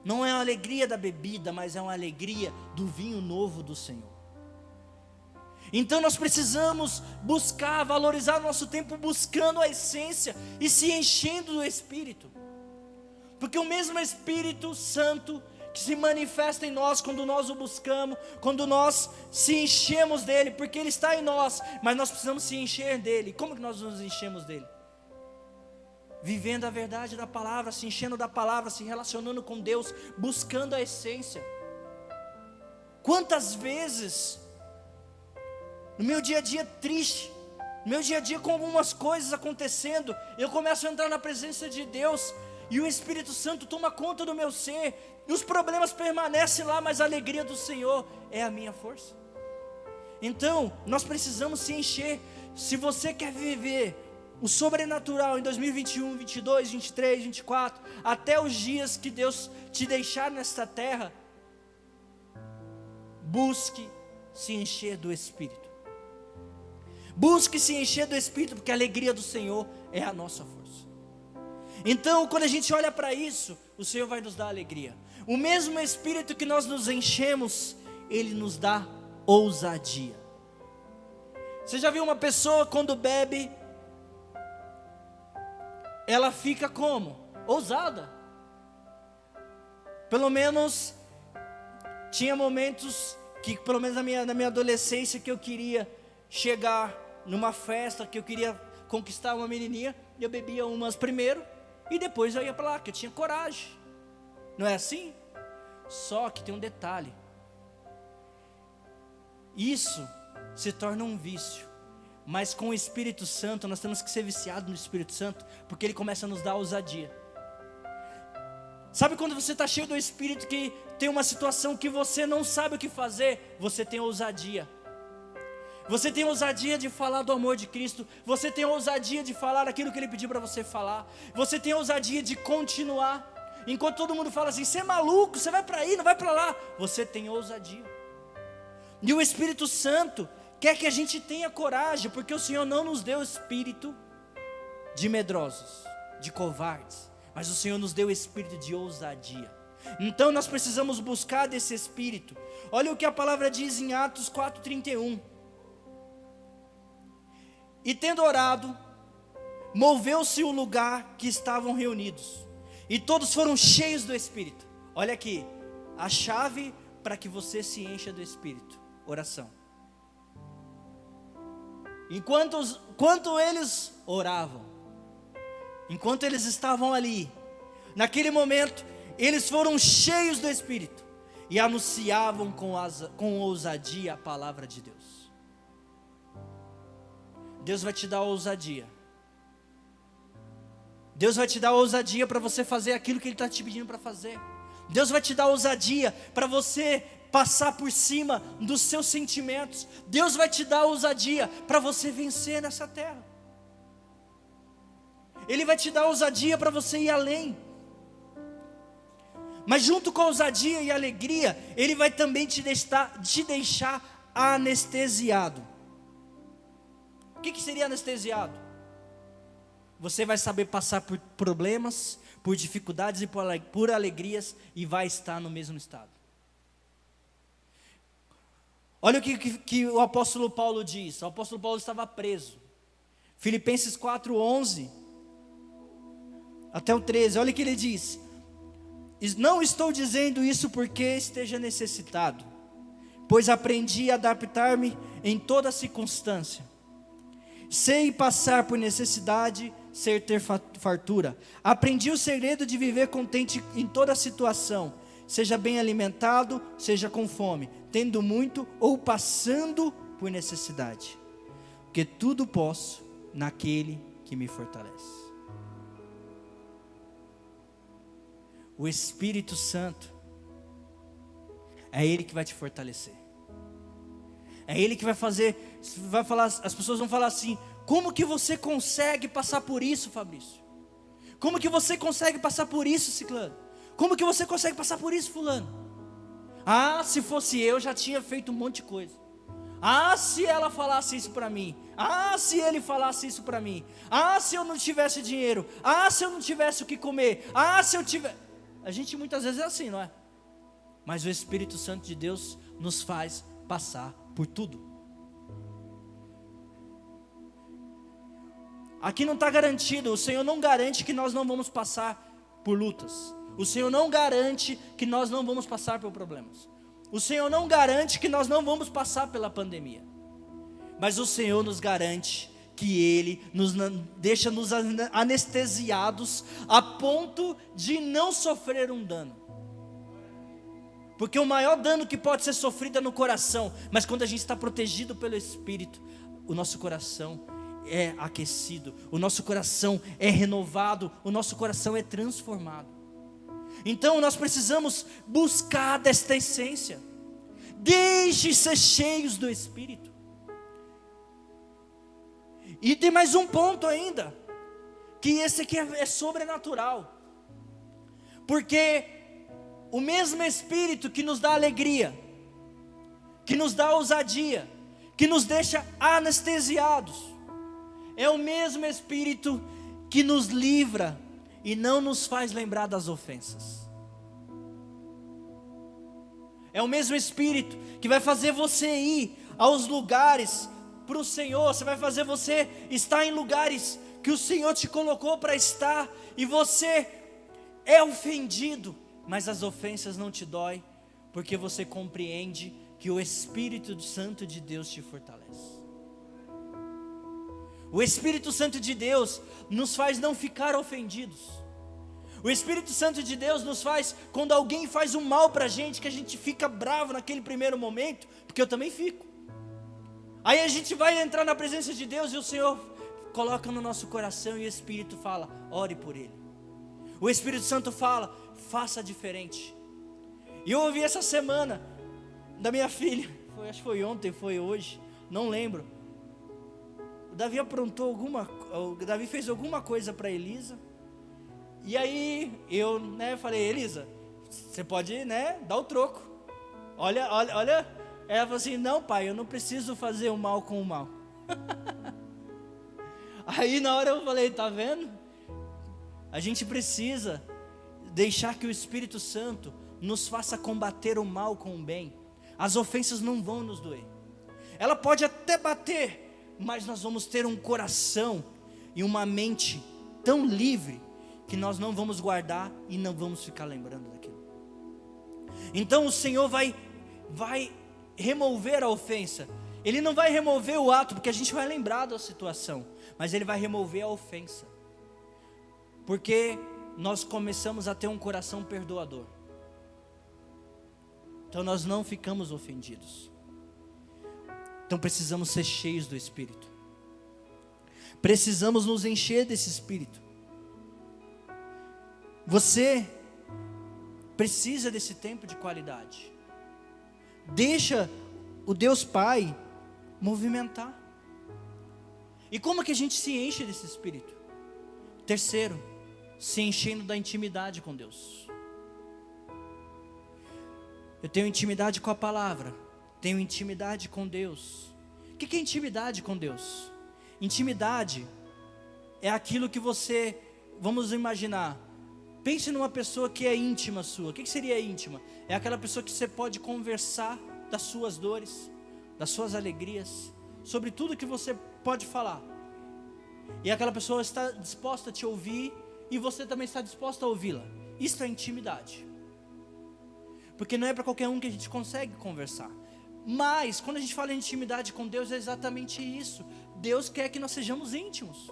Speaker 2: não é uma alegria da bebida, mas é uma alegria do vinho novo do Senhor. Então nós precisamos buscar, valorizar nosso tempo buscando a essência e se enchendo do Espírito. Porque o mesmo Espírito Santo que se manifesta em nós quando nós o buscamos, quando nós se enchemos dele, porque ele está em nós, mas nós precisamos se encher dele. Como que nós nos enchemos dele? Vivendo a verdade da palavra, se enchendo da palavra, se relacionando com Deus, buscando a essência. Quantas vezes no meu dia a dia triste, no meu dia a dia com algumas coisas acontecendo, eu começo a entrar na presença de Deus, e o Espírito Santo toma conta do meu ser, e os problemas permanecem lá, mas a alegria do Senhor é a minha força. Então, nós precisamos se encher. Se você quer viver o sobrenatural em 2021, 22, 23, 24, até os dias que Deus te deixar nesta terra, busque se encher do Espírito. Busque se encher do Espírito, porque a alegria do Senhor é a nossa força. Então, quando a gente olha para isso, o Senhor vai nos dar alegria. O mesmo Espírito que nós nos enchemos, Ele nos dá ousadia. Você já viu uma pessoa quando bebe, ela fica como? Ousada. Pelo menos, tinha momentos que, pelo menos na minha adolescência, que eu queria chegar numa festa, que eu queria conquistar uma menininha, eu bebia umas primeiro, e depois eu ia para lá, que eu tinha coragem. Não é assim? Só que tem um detalhe. Isso se torna um vício. Mas com o Espírito Santo, nós temos que ser viciados no Espírito Santo, porque Ele começa a nos dar ousadia. Sabe quando você está cheio do Espírito, que tem uma situação que você não sabe o que fazer? Você tem ousadia. Você tem ousadia de falar do amor de Cristo. Você tem ousadia de falar aquilo que Ele pediu para você falar. Você tem ousadia de continuar. Enquanto todo mundo fala assim, você é maluco, você vai para aí, não vai para lá. Você tem ousadia. E o Espírito Santo quer que a gente tenha coragem, porque o Senhor não nos deu espírito de medrosos, de covardes, mas o Senhor nos deu espírito de ousadia. Então nós precisamos buscar desse espírito. Olha o que a palavra diz em Atos 4:31. E tendo orado, moveu-se o lugar que estavam reunidos, e todos foram cheios do Espírito. Olha aqui, a chave para que você se encha do Espírito: oração. Enquanto eles oravam, enquanto eles estavam ali, naquele momento, eles foram cheios do Espírito e anunciavam com ousadia a palavra de Deus. Deus vai te dar ousadia. Deus vai te dar ousadia para você fazer aquilo que Ele está te pedindo para fazer. Deus vai te dar ousadia para você passar por cima dos seus sentimentos. Deus vai te dar ousadia para você vencer nessa terra. Ele vai te dar ousadia para você ir além. Mas junto com a ousadia e a alegria, Ele vai também te deixar anestesiado. O que seria anestesiado? Você vai saber passar por problemas, por dificuldades e por alegrias, e vai estar no mesmo estado. Olha o que o apóstolo Paulo diz. O apóstolo Paulo estava preso. Filipenses 4:11 até o 13, olha o que ele diz: não estou dizendo isso porque esteja necessitado, pois aprendi a adaptar-me em toda circunstância. Sei passar por necessidade, sei ter fartura. Aprendi o segredo de viver contente em toda situação, seja bem alimentado, seja com fome, tendo muito ou passando por necessidade. Porque tudo posso naquele que me fortalece. O Espírito Santo é Ele que vai te fortalecer. É Ele que vai falar, as pessoas vão falar assim: como que você consegue passar por isso, Fabrício? Como que você consegue passar por isso, Ciclano? Como que você consegue passar por isso, fulano? Ah, se fosse eu, já tinha feito um monte de coisa. Ah, se ela falasse isso para mim. Ah, se ele falasse isso para mim. Ah, se eu não tivesse dinheiro. Ah, se eu não tivesse o que comer. Ah, se eu tiver... A gente muitas vezes é assim, não é? Mas o Espírito Santo de Deus nos faz passar por tudo. Aqui não está garantido, o Senhor não garante que nós não vamos passar por lutas. O Senhor não garante que nós não vamos passar por problemas. O Senhor não garante que nós não vamos passar pela pandemia. Mas o Senhor nos garante que Ele nos deixa nos anestesiados a ponto de não sofrer um dano. Porque o maior dano que pode ser sofrido é no coração. Mas quando a gente está protegido pelo Espírito, o nosso coração é aquecido, o nosso coração é renovado, o nosso coração é transformado. Então nós precisamos buscar desta essência. Deixe ser cheios do Espírito. E tem mais um ponto ainda, que esse aqui é sobrenatural. Porque o mesmo Espírito que nos dá alegria, que nos dá ousadia, que nos deixa anestesiados, é o mesmo Espírito que nos livra e não nos faz lembrar das ofensas. É o mesmo Espírito que vai fazer você ir aos lugares para o Senhor. Você vai fazer você estar em lugares que o Senhor te colocou para estar, e você é ofendido, mas as ofensas não te dói, porque você compreende que o Espírito Santo de Deus te fortalece. O Espírito Santo de Deus nos faz não ficar ofendidos. O Espírito Santo de Deus nos faz, quando alguém faz um mal para a gente, que a gente fica bravo naquele primeiro momento, porque eu também fico. Aí a gente vai entrar na presença de Deus e o Senhor coloca no nosso coração e o Espírito fala, ore por ele. O Espírito Santo fala, faça diferente. E eu ouvi essa semana da minha filha, acho que foi ontem, foi hoje, não lembro. O Davi fez alguma coisa para Elisa. E aí eu falei, Elisa, você pode dar o troco. Olha. Ela falou assim, não pai, eu não preciso fazer o mal com o mal. Aí na hora eu falei, tá vendo? A gente precisa deixar que o Espírito Santo nos faça combater o mal com o bem. As ofensas não vão nos doer. Ela pode até bater, mas nós vamos ter um coração e uma mente tão livre que nós não vamos guardar e não vamos ficar lembrando daquilo. Então o Senhor vai remover a ofensa. Ele não vai remover o ato, porque a gente vai lembrar da situação, mas Ele vai remover a ofensa, porque nós começamos a ter um coração perdoador. Então nós não ficamos ofendidos. Então precisamos ser cheios do Espírito. Precisamos nos encher desse Espírito. Você precisa desse tempo de qualidade. Deixa o Deus Pai movimentar. E como que a gente se enche desse Espírito? Terceiro, se enchendo da intimidade com Deus. Eu tenho intimidade com a palavra, tenho intimidade com Deus. O que é intimidade com Deus? Intimidade é aquilo que você, vamos imaginar, pense numa pessoa que é íntima sua. O que seria íntima? É aquela pessoa que você pode conversar das suas dores, das suas alegrias, sobre tudo que você pode falar. E aquela pessoa está disposta a te ouvir, e você também está disposto a ouvi-la. Isso é intimidade. Porque não é para qualquer um que a gente consegue conversar. Mas, quando a gente fala em intimidade com Deus, é exatamente isso. Deus quer que nós sejamos íntimos.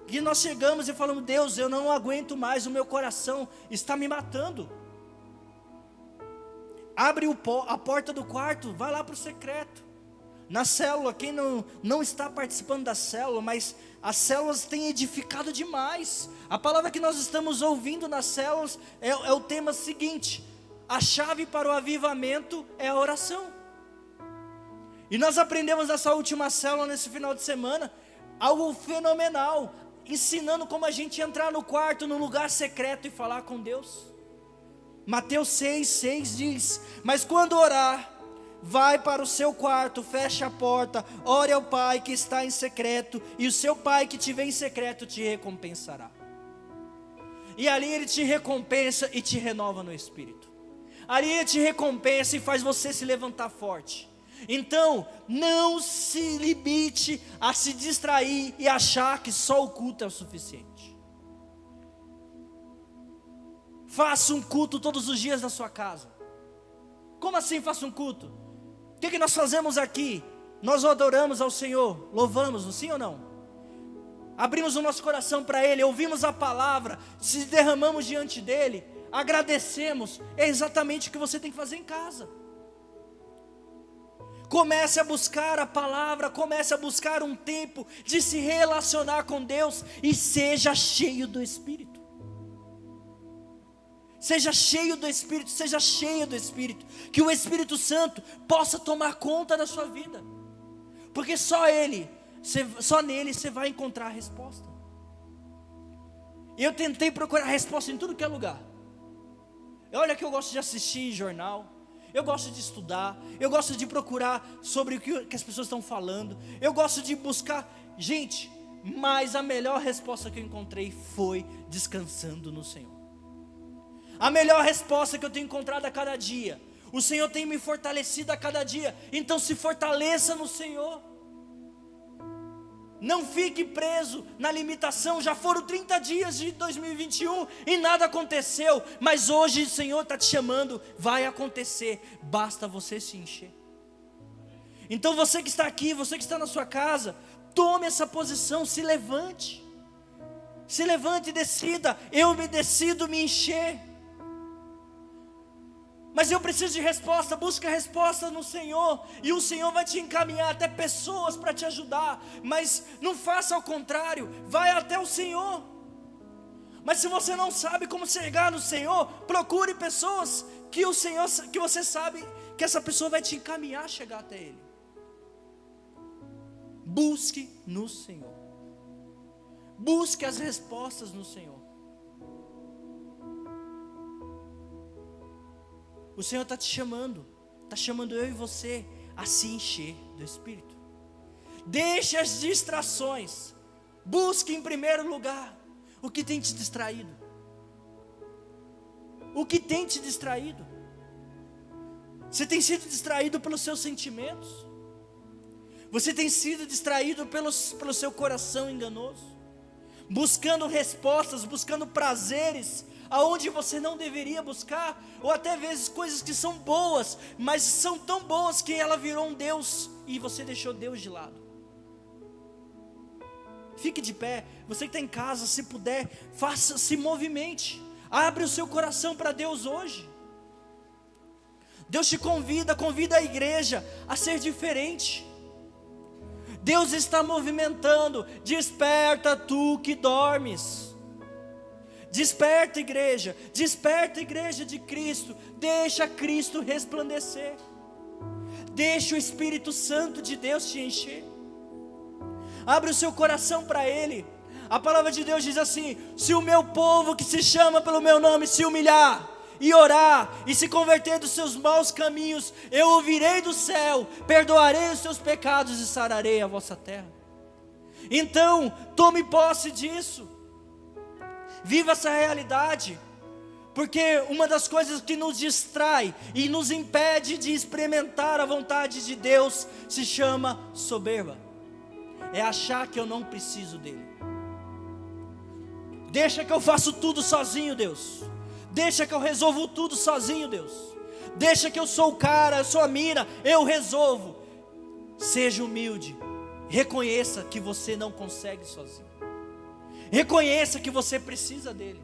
Speaker 2: Que nós chegamos e falamos, Deus, eu não aguento mais, o meu coração está me matando. Abre a porta do quarto, vai lá para o secreto. Na célula, quem não está participando da célula, mas as células têm edificado demais. A palavra que nós estamos ouvindo nas células é o tema seguinte: a chave para o avivamento é a oração. E nós aprendemos nessa última célula, nesse final de semana, algo fenomenal, ensinando como a gente entrar no quarto, no lugar secreto e falar com Deus. Mateus 6,6 diz: mas quando orar, vai para o seu quarto, fecha a porta, ore ao Pai que está em secreto, e o seu Pai que te vê em secreto te recompensará. E ali Ele te recompensa e te renova no Espírito. Ali Ele te recompensa e faz você se levantar forte. Então, não se limite a se distrair e achar que só o culto é o suficiente. Faça um culto todos os dias na sua casa. Como assim faça um culto? O que nós fazemos aqui? Nós adoramos ao Senhor, louvamos, sim ou não? Abrimos o nosso coração para Ele, ouvimos a palavra, se derramamos diante dEle, agradecemos. É exatamente o que você tem que fazer em casa. Comece a buscar a palavra, comece a buscar um tempo de se relacionar com Deus e seja cheio do Espírito. Seja cheio do Espírito, seja cheio do Espírito, que o Espírito Santo possa tomar conta da sua vida, porque só Ele Só nele você vai encontrar a resposta. Eu tentei procurar resposta em tudo que é lugar. Olha que eu gosto de assistir jornal, eu gosto de estudar, eu gosto de procurar sobre o que as pessoas estão falando, eu gosto de buscar, gente, mas a melhor resposta que eu encontrei foi descansando no Senhor. A melhor resposta que eu tenho encontrado a cada dia, o Senhor tem me fortalecido a cada dia, então se fortaleça no Senhor. Não fique preso na limitação. Já foram 30 dias de 2021 e nada aconteceu, mas hoje o Senhor está te chamando, vai acontecer, basta você se encher. Então você que está aqui, você que está na sua casa, tome essa posição, se levante e decida, eu me decido me encher. Mas eu preciso de resposta, busca resposta no Senhor, e o Senhor vai te encaminhar até pessoas para te ajudar, mas não faça ao contrário, vai até o Senhor. Mas se você não sabe como chegar no Senhor, procure pessoas que você sabe que essa pessoa vai te encaminhar a chegar até Ele. Busque no Senhor, busque as respostas no Senhor. O Senhor está te chamando, está chamando eu e você a se encher do Espírito. Deixe as distrações, busque em primeiro lugar o que tem te distraído. O que tem te distraído? Você tem sido distraído pelos seus sentimentos? Você tem sido distraído pelo seu coração enganoso? Buscando respostas, buscando prazeres aonde você não deveria buscar, ou até vezes coisas que são boas, mas são tão boas que ela virou um Deus e você deixou Deus de lado. Fique de pé, você que está em casa, se puder, se movimente, abre o seu coração para Deus hoje. Deus te convida a igreja a ser diferente. Deus está movimentando, desperta tu que dormes. Desperta igreja de Cristo, deixa Cristo resplandecer, deixa o Espírito Santo de Deus te encher, abre o seu coração para Ele. A palavra de Deus diz assim: se o meu povo que se chama pelo meu nome se humilhar, e orar, e se converter dos seus maus caminhos, eu ouvirei do céu, perdoarei os seus pecados e sararei a vossa terra. Então, tome posse disso. Viva essa realidade, porque uma das coisas que nos distrai e nos impede de experimentar a vontade de Deus se chama soberba. É achar que eu não preciso dele. Deixa que eu faço tudo sozinho, Deus. Deixa que eu resolvo tudo sozinho, Deus. Deixa que eu sou o cara, eu sou a mina, eu resolvo. Seja humilde, reconheça que você não consegue sozinho. Reconheça que você precisa dele.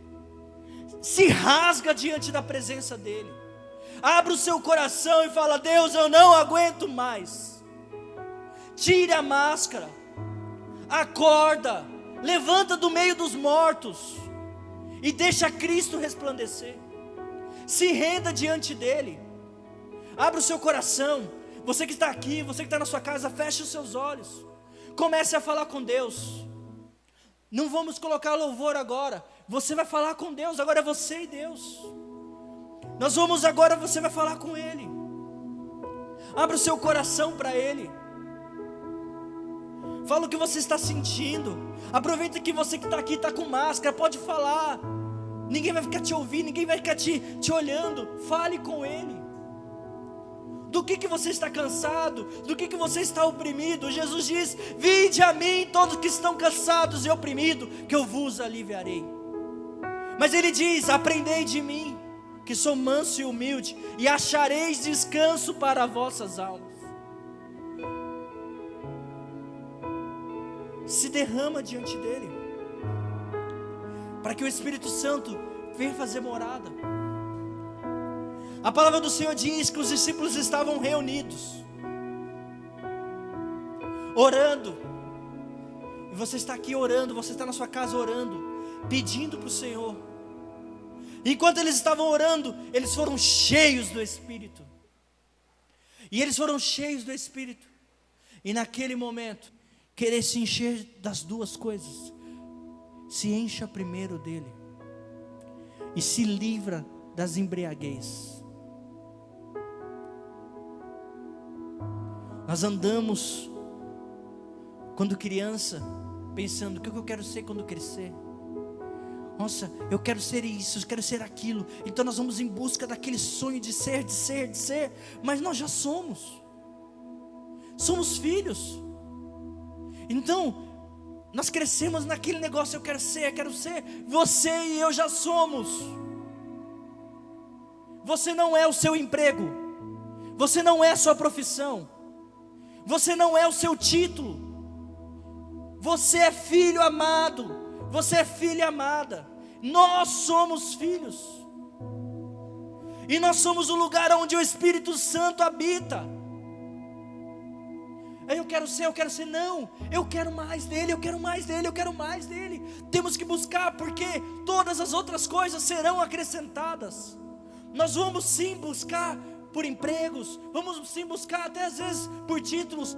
Speaker 2: Se rasga diante da presença dele. Abra o seu coração e fala: Deus, eu não aguento mais. Tire a máscara. Acorda. Levanta do meio dos mortos. E deixa Cristo resplandecer. Se renda diante dele. Abra o seu coração. Você que está aqui, você que está na sua casa, feche os seus olhos. Comece a falar com Deus. Não vamos colocar louvor agora. Você vai falar com Deus, agora é você e Deus. Nós vamos agora, você vai falar com Ele. Abra o seu coração para Ele. Fala o que você está sentindo. Aproveita que você que está aqui está com máscara, pode falar. Ninguém vai ficar te ouvindo, ninguém vai ficar te olhando. Fale com Ele. Do que você está cansado? Do que você está oprimido? Jesus diz: vinde a mim todos que estão cansados e oprimidos, que eu vos aliviarei. Mas Ele diz: aprendei de mim, que sou manso e humilde, e achareis descanso para vossas almas. Se derrama diante dEle, para que o Espírito Santo venha fazer morada. A palavra do Senhor diz que os discípulos estavam reunidos, orando. E você está aqui orando, você está na sua casa orando, pedindo para o Senhor. Enquanto eles estavam orando, eles foram cheios do Espírito. E eles foram cheios do Espírito. E naquele momento, querer se encher das duas coisas. Se encha primeiro dele e se livra das embriaguez. Nós andamos, quando criança, pensando: o que eu quero ser quando crescer? Nossa, eu quero ser isso, eu quero ser aquilo. Então nós vamos em busca daquele sonho de ser, mas nós já somos filhos. Então nós crescemos naquele negócio: eu quero ser. Você e eu já somos. Você não é o seu emprego, você não é a sua profissão, você não é o seu título. Você é filho amado, você é filha amada. Nós somos filhos, e nós somos o lugar onde o Espírito Santo habita. Eu quero ser, não, eu quero mais dele, eu quero mais dele. Temos que buscar, porque todas as outras coisas serão acrescentadas. Nós vamos sim buscar por empregos, vamos sim buscar até às vezes por títulos.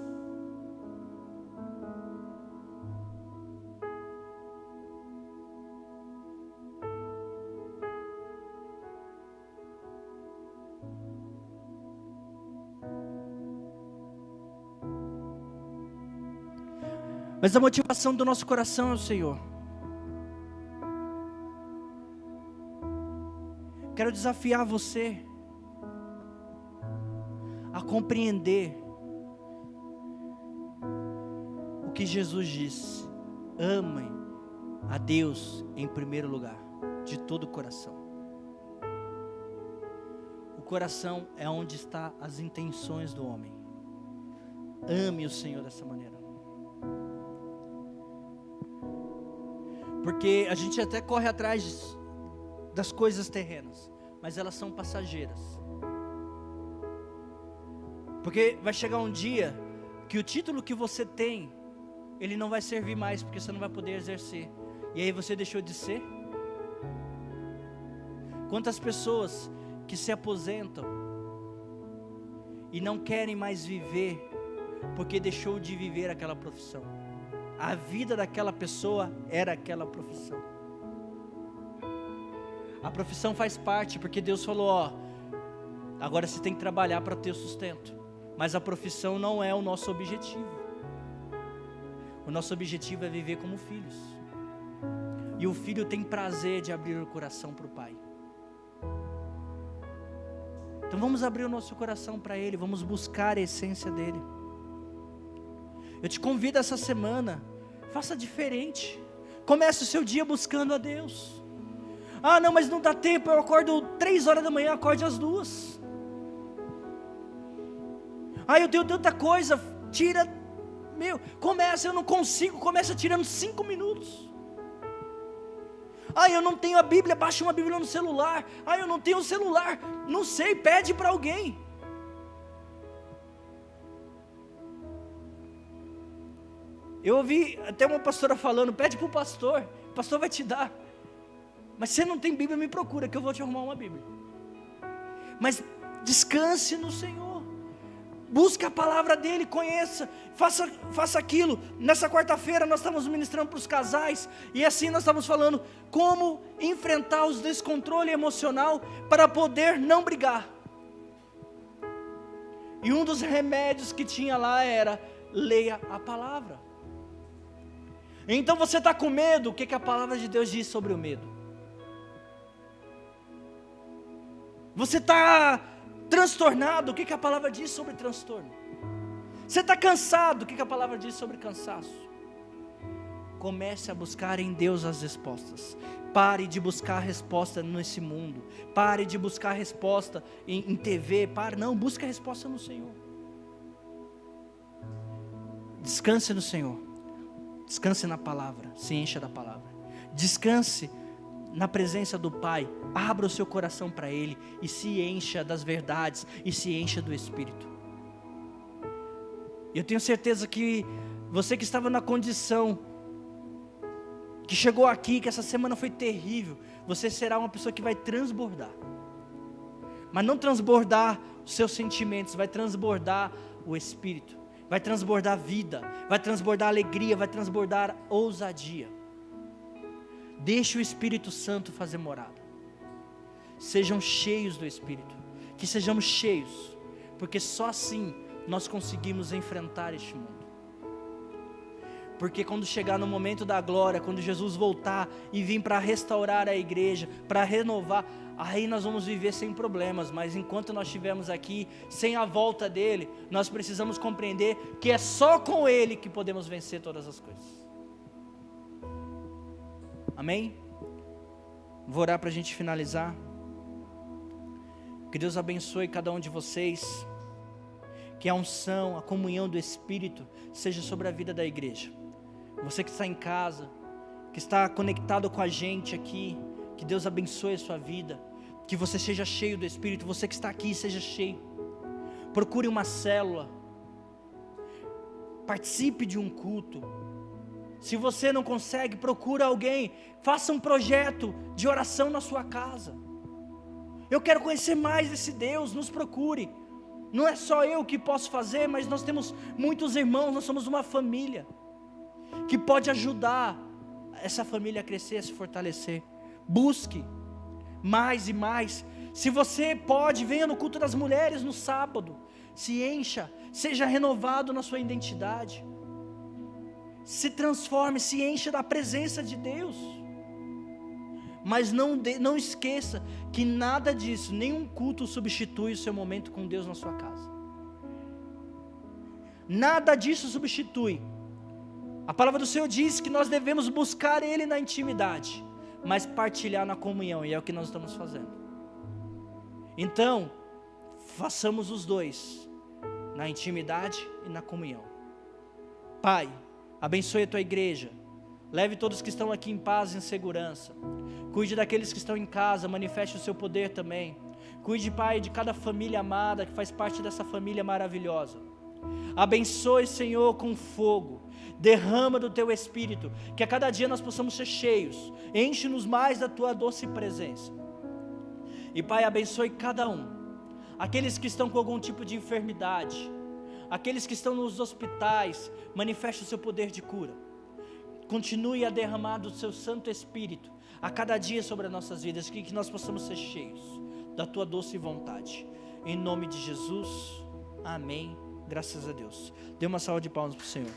Speaker 2: Mas a motivação do nosso coração é o Senhor. Quero desafiar você a compreender o que Jesus disse: amem a Deus em primeiro lugar, de todo o coração. O coração é onde estão as intenções do homem. Ame o Senhor dessa maneira. Porque a gente até corre atrás das coisas terrenas, mas elas são passageiras. Porque vai chegar um dia que o título que você tem, ele não vai servir mais, porque você não vai poder exercer. E aí você deixou de ser. Quantas pessoas que se aposentam e não querem mais viver, porque deixou de viver aquela profissão. A vida daquela pessoa era aquela profissão. A profissão faz parte, porque Deus falou: agora você tem que trabalhar para ter sustento. Mas a profissão não é o nosso objetivo. O nosso objetivo é viver como filhos. E o filho tem prazer de abrir o coração para o pai. Então vamos abrir o nosso coração para Ele, vamos buscar a essência dEle. Eu te convido essa semana, faça diferente. Comece o seu dia buscando a Deus. Não, mas não dá tempo, eu acordo 3 horas da manhã, acorde às 2. Eu tenho tanta coisa, começa, eu não consigo, começa tirando 5 minutos. Eu não tenho a Bíblia, baixa uma Bíblia no celular. Eu não tenho o celular, não sei, pede para alguém. Eu ouvi até uma pastora falando: pede para o pastor vai te dar. Mas se você não tem Bíblia, me procura, que eu vou te arrumar uma Bíblia. Mas descanse no Senhor, busque a palavra dEle, conheça, faça aquilo. Nessa quarta-feira nós estávamos ministrando para os casais, e assim nós estávamos falando como enfrentar os descontrole emocional para poder não brigar. E um dos remédios que tinha lá era: leia a palavra. Então você está com medo, o que a palavra de Deus diz sobre o medo? Você está transtornado, o que a palavra diz sobre transtorno? Você está cansado, o que a palavra diz sobre cansaço? Comece a buscar em Deus as respostas. Pare de buscar resposta nesse mundo. Pare de buscar resposta em TV. Não, busque a resposta no Senhor. Descanse no Senhor. Descanse na palavra, se encha da palavra. Descanse na presença do Pai. Abra o seu coração para Ele e se encha das verdades e se encha do Espírito. Eu tenho certeza que você que estava na condição, que chegou aqui, que essa semana foi terrível, você será uma pessoa que vai transbordar. Mas não transbordar os seus sentimentos, vai transbordar o Espírito. vai transbordar vida, vai transbordar alegria, vai transbordar ousadia. Deixe o Espírito Santo fazer morada. Sejam cheios do Espírito, que sejamos cheios, porque só assim nós conseguimos enfrentar este mundo. Porque quando chegar no momento da glória, quando Jesus voltar e vir para restaurar a igreja, para renovar, aí nós vamos viver sem problemas. Mas enquanto nós estivermos aqui, sem a volta dele, nós precisamos compreender que é só com ele que podemos vencer todas as coisas. Amém? Vou orar para a gente finalizar. Que Deus abençoe cada um de vocês. Que a unção, a comunhão do Espírito seja sobre a vida da igreja. Você que está em casa, que está conectado com a gente aqui, que Deus abençoe a sua vida, que você seja cheio do Espírito. Você que está aqui, seja cheio. Procure uma célula, participe de um culto. Se você não consegue, procure alguém, faça um projeto de oração na sua casa. Eu quero conhecer mais esse Deus, nos procure. Não é só eu que posso fazer, mas nós temos muitos irmãos, nós somos uma família que pode ajudar essa família a crescer, a se fortalecer. Busque mais e mais. Se você pode, venha no culto das mulheres no sábado. Se encha, seja renovado na sua identidade. Se transforme, se encha da presença de Deus. Mas não esqueça que nada disso, nenhum culto substitui o seu momento com Deus na sua casa. Nada disso substitui. A palavra do Senhor diz que nós devemos buscar Ele na intimidade, mas partilhar na comunhão, e é o que nós estamos fazendo. Então, façamos os dois, na intimidade e na comunhão. Pai, abençoe a tua igreja, leve todos que estão aqui em paz e em segurança. Cuide daqueles que estão em casa, manifeste o seu poder também. Cuide, Pai, de cada família amada que faz parte dessa família maravilhosa. Abençoe, Senhor, com fogo. Derrama do teu Espírito, que a cada dia nós possamos ser cheios. Enche-nos mais da tua doce presença. E, Pai, abençoe cada um. Aqueles que estão com algum tipo de enfermidade, aqueles que estão nos hospitais, manifeste o seu poder de cura. Continue a derramar do seu Santo Espírito a cada dia sobre as nossas vidas, que nós possamos ser cheios da tua doce vontade. Em nome de Jesus, amém. Graças a Deus. Dê uma salva de palmas para o Senhor.